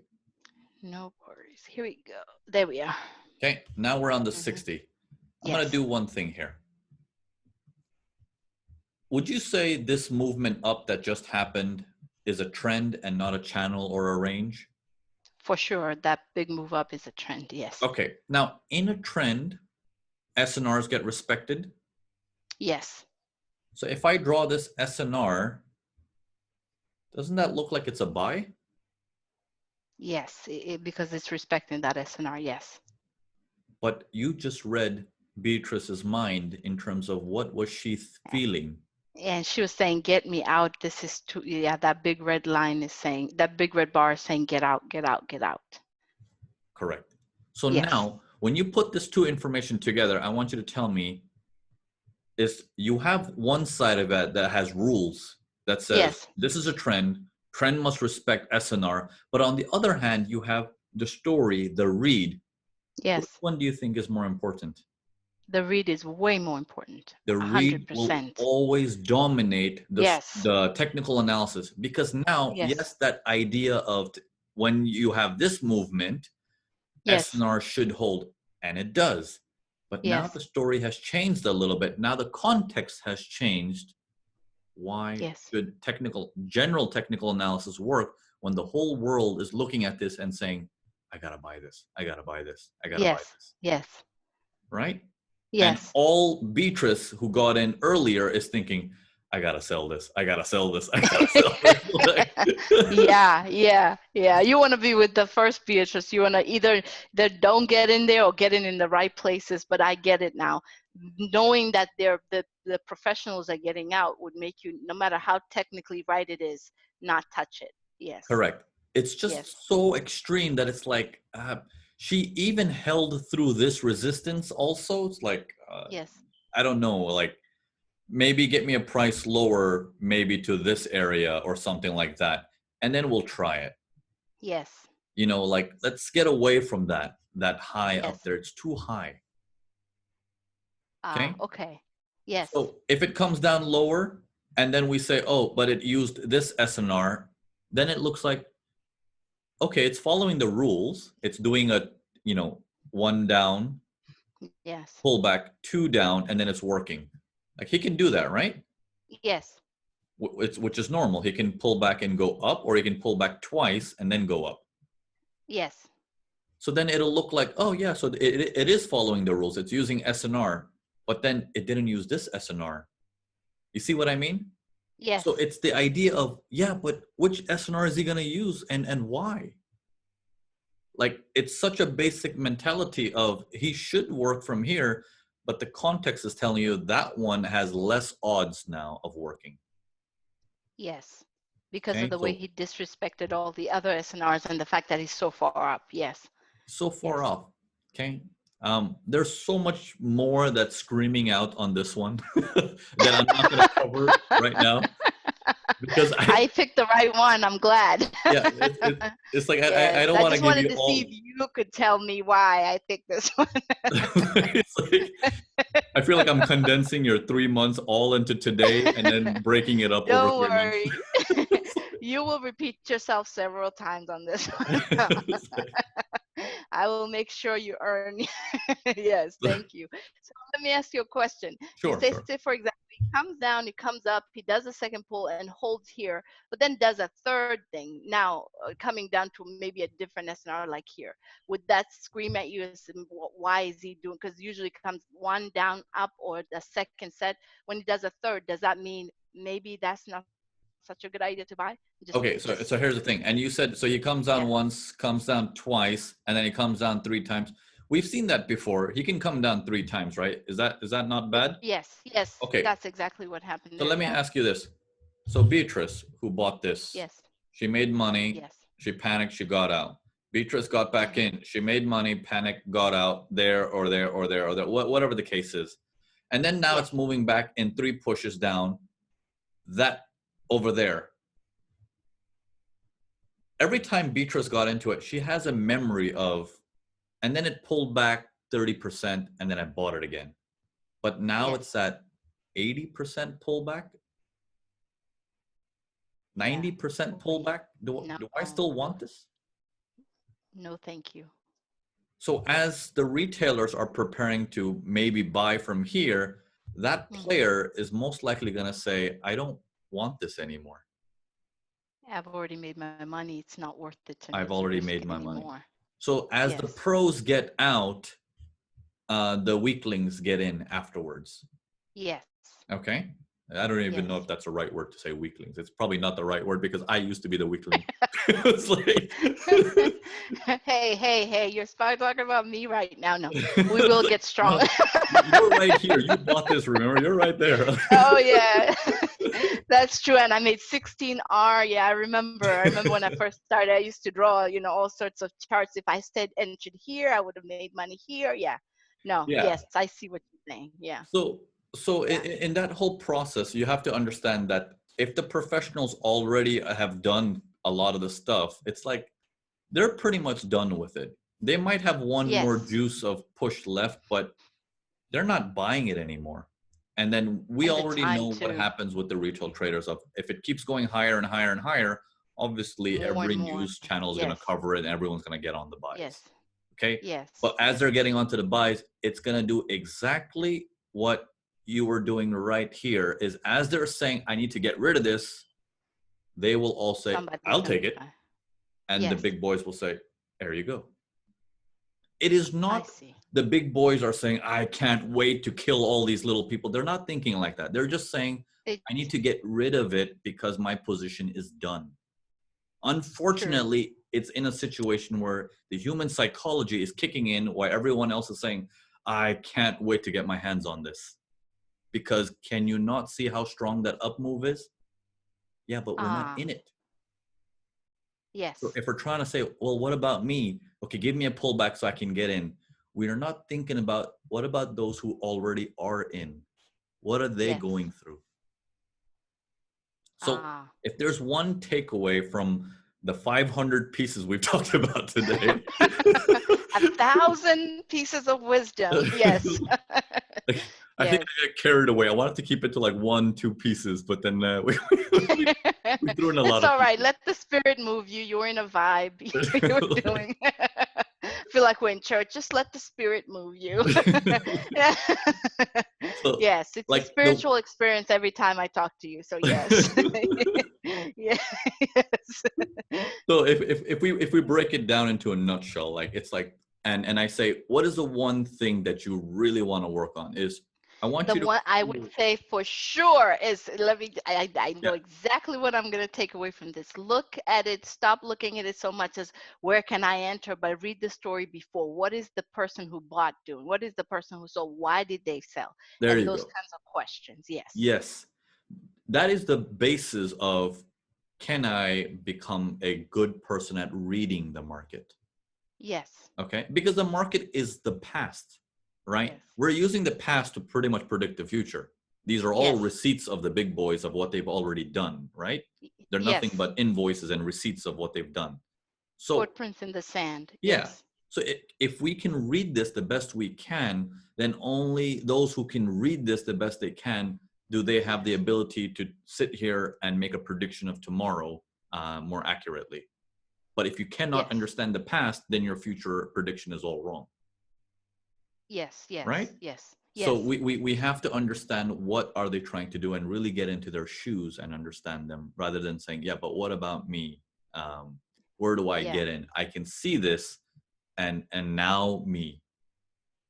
No worries. Here we go. There we are. Okay, now we're on the Mhm. 60. I'm going to Yes, do one thing here. Would you say this movement up that just happened is a trend and not a channel or a range? for sure. That big move up is a trend. Yes, Okay, now in a trend, SNRs get respected. yes, So if I draw this SNR, doesn't that look like it's a buy? yes. Because it's respecting that SNR. Yes. But you just read Beatrice's mind in terms of what was she feeling. And she was saying, get me out. This is too, yeah, that big red line is saying, that big red bar is saying, get out, get out, get out. Correct. So Yes, now, when you put this two information together, I want you to tell me is you have one side of it that has rules that says yes, this is a trend, trend must respect SNR. But on the other hand, you have the story, the read. Which yes. one do you think is more important? The read is way more important. The read will 100%. always dominate Yes, the technical analysis because now, yes, yes, that idea of when you have this movement, yes, SNR should hold, and it does. But now yes, the story has changed a little bit. Now the context has changed. Why yes, should general technical analysis work when the whole world is looking at this and saying, I gotta buy this, I gotta buy this, I gotta buy yes, this, yes, right? And yes. all Beatrice who got in earlier is thinking, I gotta sell this, I gotta sell this, I gotta sell this. Yeah, yeah, yeah. You want to be with the first Beatrice. You want to either don't get in there or get in the right places. But I get it now. Knowing that the professionals are getting out would make you, no matter how technically right it is, not touch it. Yes, Correct. It's yes, just so extreme that it's like she even held through this resistance also. It's like, yes, I don't know, like maybe get me a price lower, maybe to this area or something like that. And then we'll try it. yes, Like let's get away from that high up yes. there. It's too high. Ah, Okay. okay. Yes, So if it comes down lower and then we say, oh, but it used this SNR, then it looks like, okay, it's following the rules. It's doing a, one down, yes, pull back, two down, and then it's working. Like he can do that, right? yes, Which is normal. He can pull back and go up, or he can pull back twice and then go up. yes, So then it'll look like, oh yeah, so it is following the rules. It's using SNR, but then it didn't use this SNR. You see what I mean? So yes, it's the idea of, yeah, but which SNR is he going to use and why? Like it's such a basic mentality of he should work from here, but the context is telling you that one has less odds now of working. yes. Because of Okay, the way so he disrespected all the other SNRs and the fact that he's so far up. Yes, so far yes. off. Okay, there's so much more that's screaming out on this one that I'm not going to cover right now because I, I picked the right one. I'm glad. yeah, it's like I Yes, don't I want to just give wanted you to see if all. you could tell me why I picked this one. It's like I feel like I'm condensing your 3 months all into today and then breaking it up over Don't 3 months. worry. You will repeat yourself several times on this one. I will make sure you earn. Yes, thank you. So let me ask you a question. You Sure, say, sure. for example, comes down, he comes up, he does a second pull and holds here, but then does a third thing. Now coming down to maybe a different SNR like here. Would that scream at you as why is he doing? Because usually comes one down, up, or the second set. When he does a third, does that mean maybe that's not such a good idea to buy? Okay, Just so here's the thing. And you said so he comes yeah. down once, comes down twice, and then he comes down 3 times. We've seen that before. He can come down 3 times, right? Is that not bad? Yes, Okay, that's exactly what happened so there. let me Yeah. ask you this. So Beatrice, who bought this, Yes. she made money, Yes. she panicked, she got out. Beatrice got back Mm-hmm. in, she made money, panicked, got out, there or there or there or there, whatever the case is. And then now Yes. it's moving back in 3 pushes down, that over there. Every time Beatrice got into it, she has a memory of, and then it pulled back 30%, and then I bought it again. But now Yes. it's at 80% pullback, Yeah. 90% We pullback. Do no, I still want this? no, thank you. So as the retailers are preparing to maybe buy from here, that Mm-hmm. player is most likely going to say, I don't want this anymore. I've already made my money. It's not worth it to me I've to already risk made it my money. anymore. So as the Yes. pros get out, the weaklings get in afterwards. Yes. Okay. I don't even Yes. know if that's the right word to say weaklings. It's probably not the right word because I used to be the weakling. It's like, Hey, you're talking about me right now. No, we will like, get strong. no, you're right here. You bought this, remember? You're right there. Oh yeah, that's true. And I made 16R. Yeah, I remember. I remember when I first started, I used to draw, all sorts of charts. If I stayed entered here, I would have made money here. Yeah. No, Yeah. yes, I see what you're saying. Yeah. So Yeah. in that whole process, you have to understand that if the professionals already have done a lot of the stuff, it's like they're pretty much done with it. They might have one more Yes. juice of push left, but they're not buying it anymore. And then we And the already time know what too. happens with the retail traders of if it keeps going higher and higher and higher, obviously More and every more. news channel is going to Yes. cover it and everyone's going to get on the Yes. buys. Okay. Yes. But as they're getting onto the buys, it's going to do exactly what you were doing right here is as they're saying, I need to get rid of this, they will all say, Somebody's I'll gonna take it. buy. And the Yes. big boys will say, there you go. It is I not see. the big boys are saying, I can't wait to kill all these little people. They're not thinking like that. They're just saying, I It's need to get rid of it because my position is done. true. Unfortunately, it's in a situation where the human psychology is kicking in while everyone else is saying, I can't wait to get my hands on this. Because can you not see how strong that up move is? Yeah, but we're not Ah, in it. So yes. if we're trying to say, well, what about me? Okay, give me a pullback so I can get in. We are not thinking about what about those who already are in? What are they Yes. going through? So Ah. if there's one takeaway from the 500 pieces we've talked about today, 1,000 pieces of wisdom. Yes. I think Yes. I got carried away. I wanted to keep it to like 1, 2 pieces, but then we threw in a lot It's of all right. pieces. Let the spirit move you. You're in a vibe. You're doing. Feel like we're in church. Just let the spirit move you. Yeah. So Yes, it's a like the spiritual experience every time I talk to you. So yes. Yeah. Yes. so if we break it down into a nutshell, like it's like and I say, what is the one thing that you really want to work on? Is I want The you to one I would say for sure is, let me, I yeah, know exactly what I'm going to take away from this. Look at it, stop looking at it so much as where can I enter, but read the story before. What is the person who bought doing? What is the person who sold? Why did they sell? there And you those go. kinds of questions. Yes. Yes, that is the basis of can I become a good person at reading the market? Yes. Okay, because the market is the past, right? Yes. We're using the past to pretty much predict the future. These are all Yes. receipts of the big boys of what they've already done, right? They're nothing Yes. but invoices and receipts of what they've done. So Footprints in the sand. yeah. Yes. So if we can read this the best we can, then only those who can read this the best they can do they have the Yes. ability to sit here and make a prediction of tomorrow more accurately. But if you cannot Yes. understand the past, then your future prediction is all wrong, Yes. Yes. right? Yes. So Yes. we have to understand what are they trying to do and really get into their shoes and understand them rather than saying, yeah, but what about me? Where do I Yeah. get in? I can see this and now me.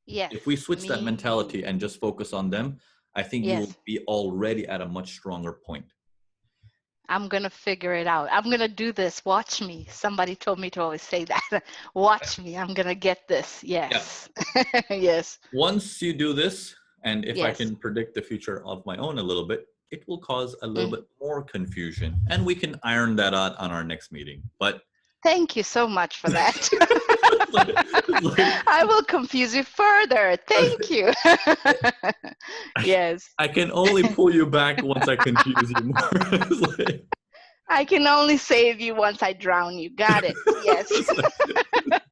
Yes. If we switch that Me. mentality and just focus on them, I think you will Yes. be already at a much stronger point. I'm going to figure it out. I'm going to do this. Watch me. Somebody told me to always say that. Watch me. I'm going to get this. Yeah. Yes. Yes. Once you do this, and if I Yes. can predict the future of my own a little bit, it will cause a little Mm. bit more confusion, and we can iron that out on our next meeting. But Thank you so much for that. like, I will confuse you further. Thank you. Yes. I can only pull you back once I confuse you more. It's like- I can only save you once I drown you. Got it. Yes. it's like-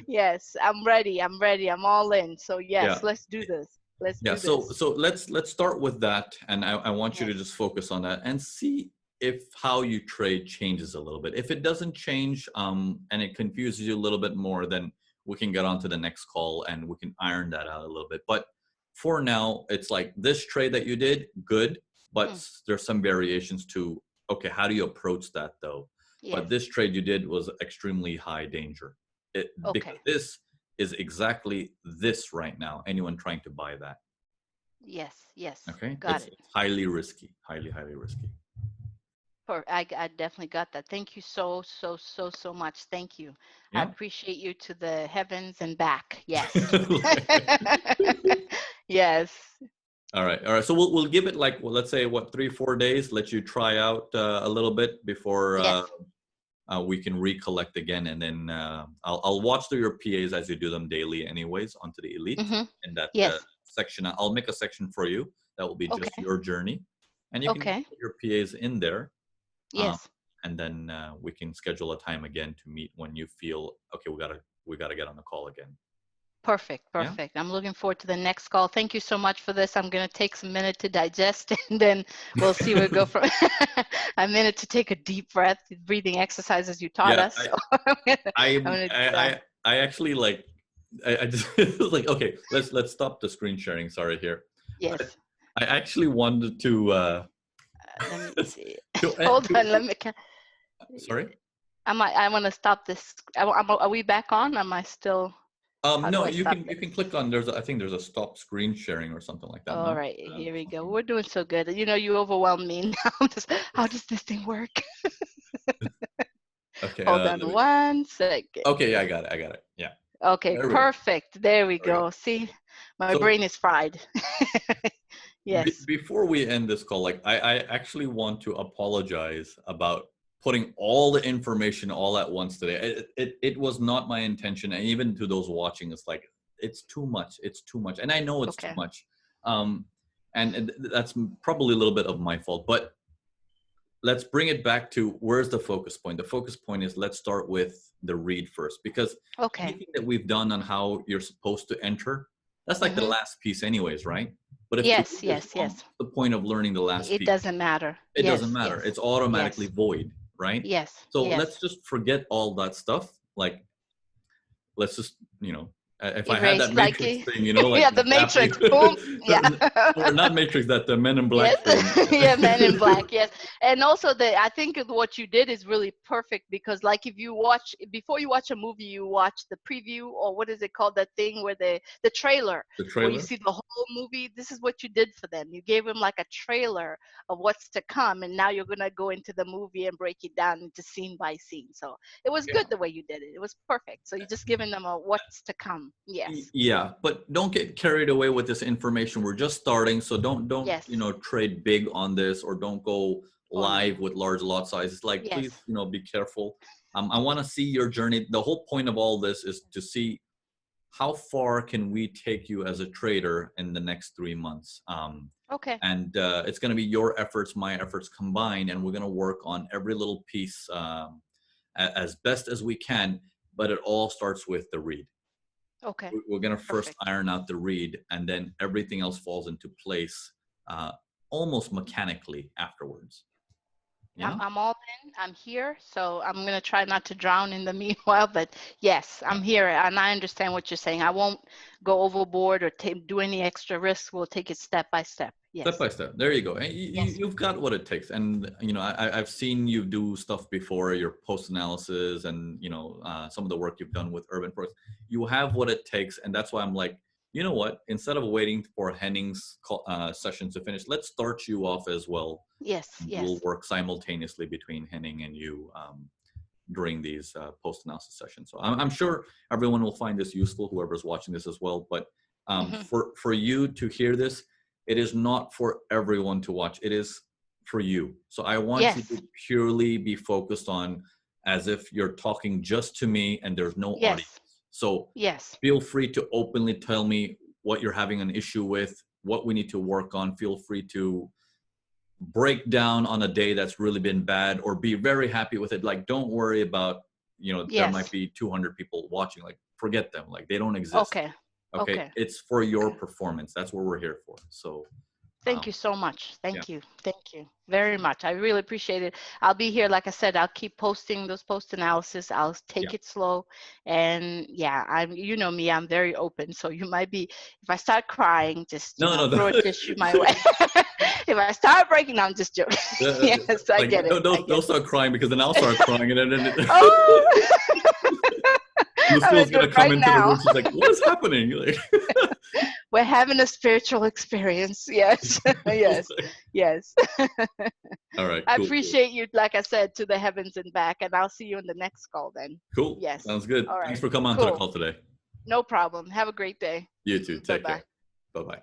Yes. I'm ready. I'm ready. I'm all in. So yeah, yes, let's do this. Let's yeah. do So this. so let's start with that, and I want you to Yes. just focus on that and see if how you trade changes a little bit. If it doesn't change, and it confuses you a little bit more, then we can get on to the next call and we can iron that out a little bit. But for now, it's like this trade that you did, good, but Mm. there's some variations to, okay, how do you approach that though? Yes. But this trade you did was extremely high danger. Because Okay. this is exactly this right now. Anyone trying to buy that, Yes. Yes. okay? Got it. It's highly risky, highly risky. I definitely got that. Thank you so much. Thank you. I Yeah. appreciate you to the heavens and back. Yes. Yes. All right, all right. So we'll give it like, well, let's say what, 3-4 days. Let you try out a little bit before Yes. we can recollect again, and then I'll watch through your PAs as you do them daily, anyways, onto the elite. Mm-hmm. And that Yes. section, I'll make a section for you that will be just Okay. your journey, and you can Okay. put your PAs in there, Yes. and then we can schedule a time again to meet when you feel okay. We gotta get on the call again. Perfect. Yeah. Perfect. I'm looking forward to the next call. Thank you so much for this. I'm going to take some minute to digest and then we'll see where we go from a minute to take a deep breath, breathing exercises you taught Yeah. us. So I'm gonna do that. I actually like. I just like, okay, let's stop the screen sharing. Sorry here. Yes. I actually wanted to Let me see. to, Hold on. Let me. sorry. I want to stop this. Are we back on? Am I still? How do No, I you stop can this? click on, I think there's a stop screen sharing or something like that. All No. right, here we go. Something. We're doing so good. You know, you overwhelm me now. How does this thing work? Okay. Hold on 1 second. Okay. Yeah, I got it. Yeah. Okay, There we go. perfect. There we There we go. go. See, my So brain is fried. Yes. before we end this call, like I actually want to apologize about putting all the information all at once today. It was not my intention, and even to those watching, it's like it's too much. It's too much, and I know it's too Okay. much. And that's probably a little bit of my fault. But let's bring it back to where's the focus point. The focus point is let's start with the read first, because Okay. anything that we've done on how you're supposed to enter, that's like the Mm-hmm. last piece anyways, right? But if the Yes, read is yes, wrong, yes. what's the point of learning the last It piece? doesn't matter. It Yes, doesn't matter. yes, It's automatically yes, void, right? yes, So yes. let's just forget all that stuff. Like, let's just, if I had Erase that like Matrix thing, like yeah, the zapping, Matrix. Boom. Yeah. or not Matrix, that the Men in Yes. Black thing. Yeah, Men in Black. Yes. And also I think what you did is really perfect because like if you watch before you watch a movie, you watch the preview or what is it called, that thing where the trailer The where you trailer. see the whole movie. This is what you did for them. You gave them like a trailer of what's to come, and now you're gonna go into the movie and break it down into scene by scene. So it was Yeah. good the way you did it. It was perfect. So you're just giving them a what's to come. Yes. Yeah, but don't get carried away with this information. We're just starting, so don't Yes. trade big on this, or don't go Oh no. live with large lot sizes. Like, Yes. please, be careful. I want to see your journey. The whole point of all this is to see how far can we take you as a trader in the next 3 months. Okay. And it's going to be your efforts, my efforts combined, and we're going to work on every little piece as best as we can. But it all starts with the read. Okay. We're going to first Perfect. iron out the read, and then everything else falls into place almost mechanically afterwards. Yeah. I'm all in. I'm here. So I'm going to try not to drown in the meanwhile. But yes, I'm here. And I understand what you're saying. I won't go overboard or do any extra risks. We'll take it step by step. Yes. Step by step. There you go. And Yes. you've got what it takes. And, you know, I've seen you do stuff before, your post analysis and, you know, some of the work you've done with urban forests. You have what it takes. And that's why I'm like, you know what, instead of waiting for Henning's sessions to finish, let's start you off as well. Yes. And Yes. we'll work simultaneously between Henning and you during these post analysis sessions. So I'm sure everyone will find this useful, whoever's watching this as well. But for you to hear this, it is not for everyone to watch. It is for you. So I want you to purely be focused on as if you're talking just to me and there's no audience. So feel free to openly tell me what you're having an issue with, what we need to work on. Feel free to break down on a day that's really been bad or be very happy with it. Like, don't worry about, you know, there might be 200 people watching. Like, forget them. Like, they don't exist. Okay. It's for your performance. That's what we're here for. So thank you so much. Thank you. Thank you very much. I really appreciate it. I'll be here. Like I said, I'll keep posting those post analysis. I'll take it slow. And you know me, I'm very open. So you might be, if I start crying, just throw a tissue my way. If I start breaking down, I'm just joking. Yes, I get it. Don't start crying because then I'll start crying. And then Lucille's going to come into the room. She's like, what is happening? Like, we're having a spiritual experience. Yes. Yes. All right. I appreciate you, like I said, to the heavens and back. And I'll see you in the next call then. Cool. Yes. Sounds good. All right. Thanks for coming on to the call today. No problem. Have a great day. You too. Take care. Bye-bye.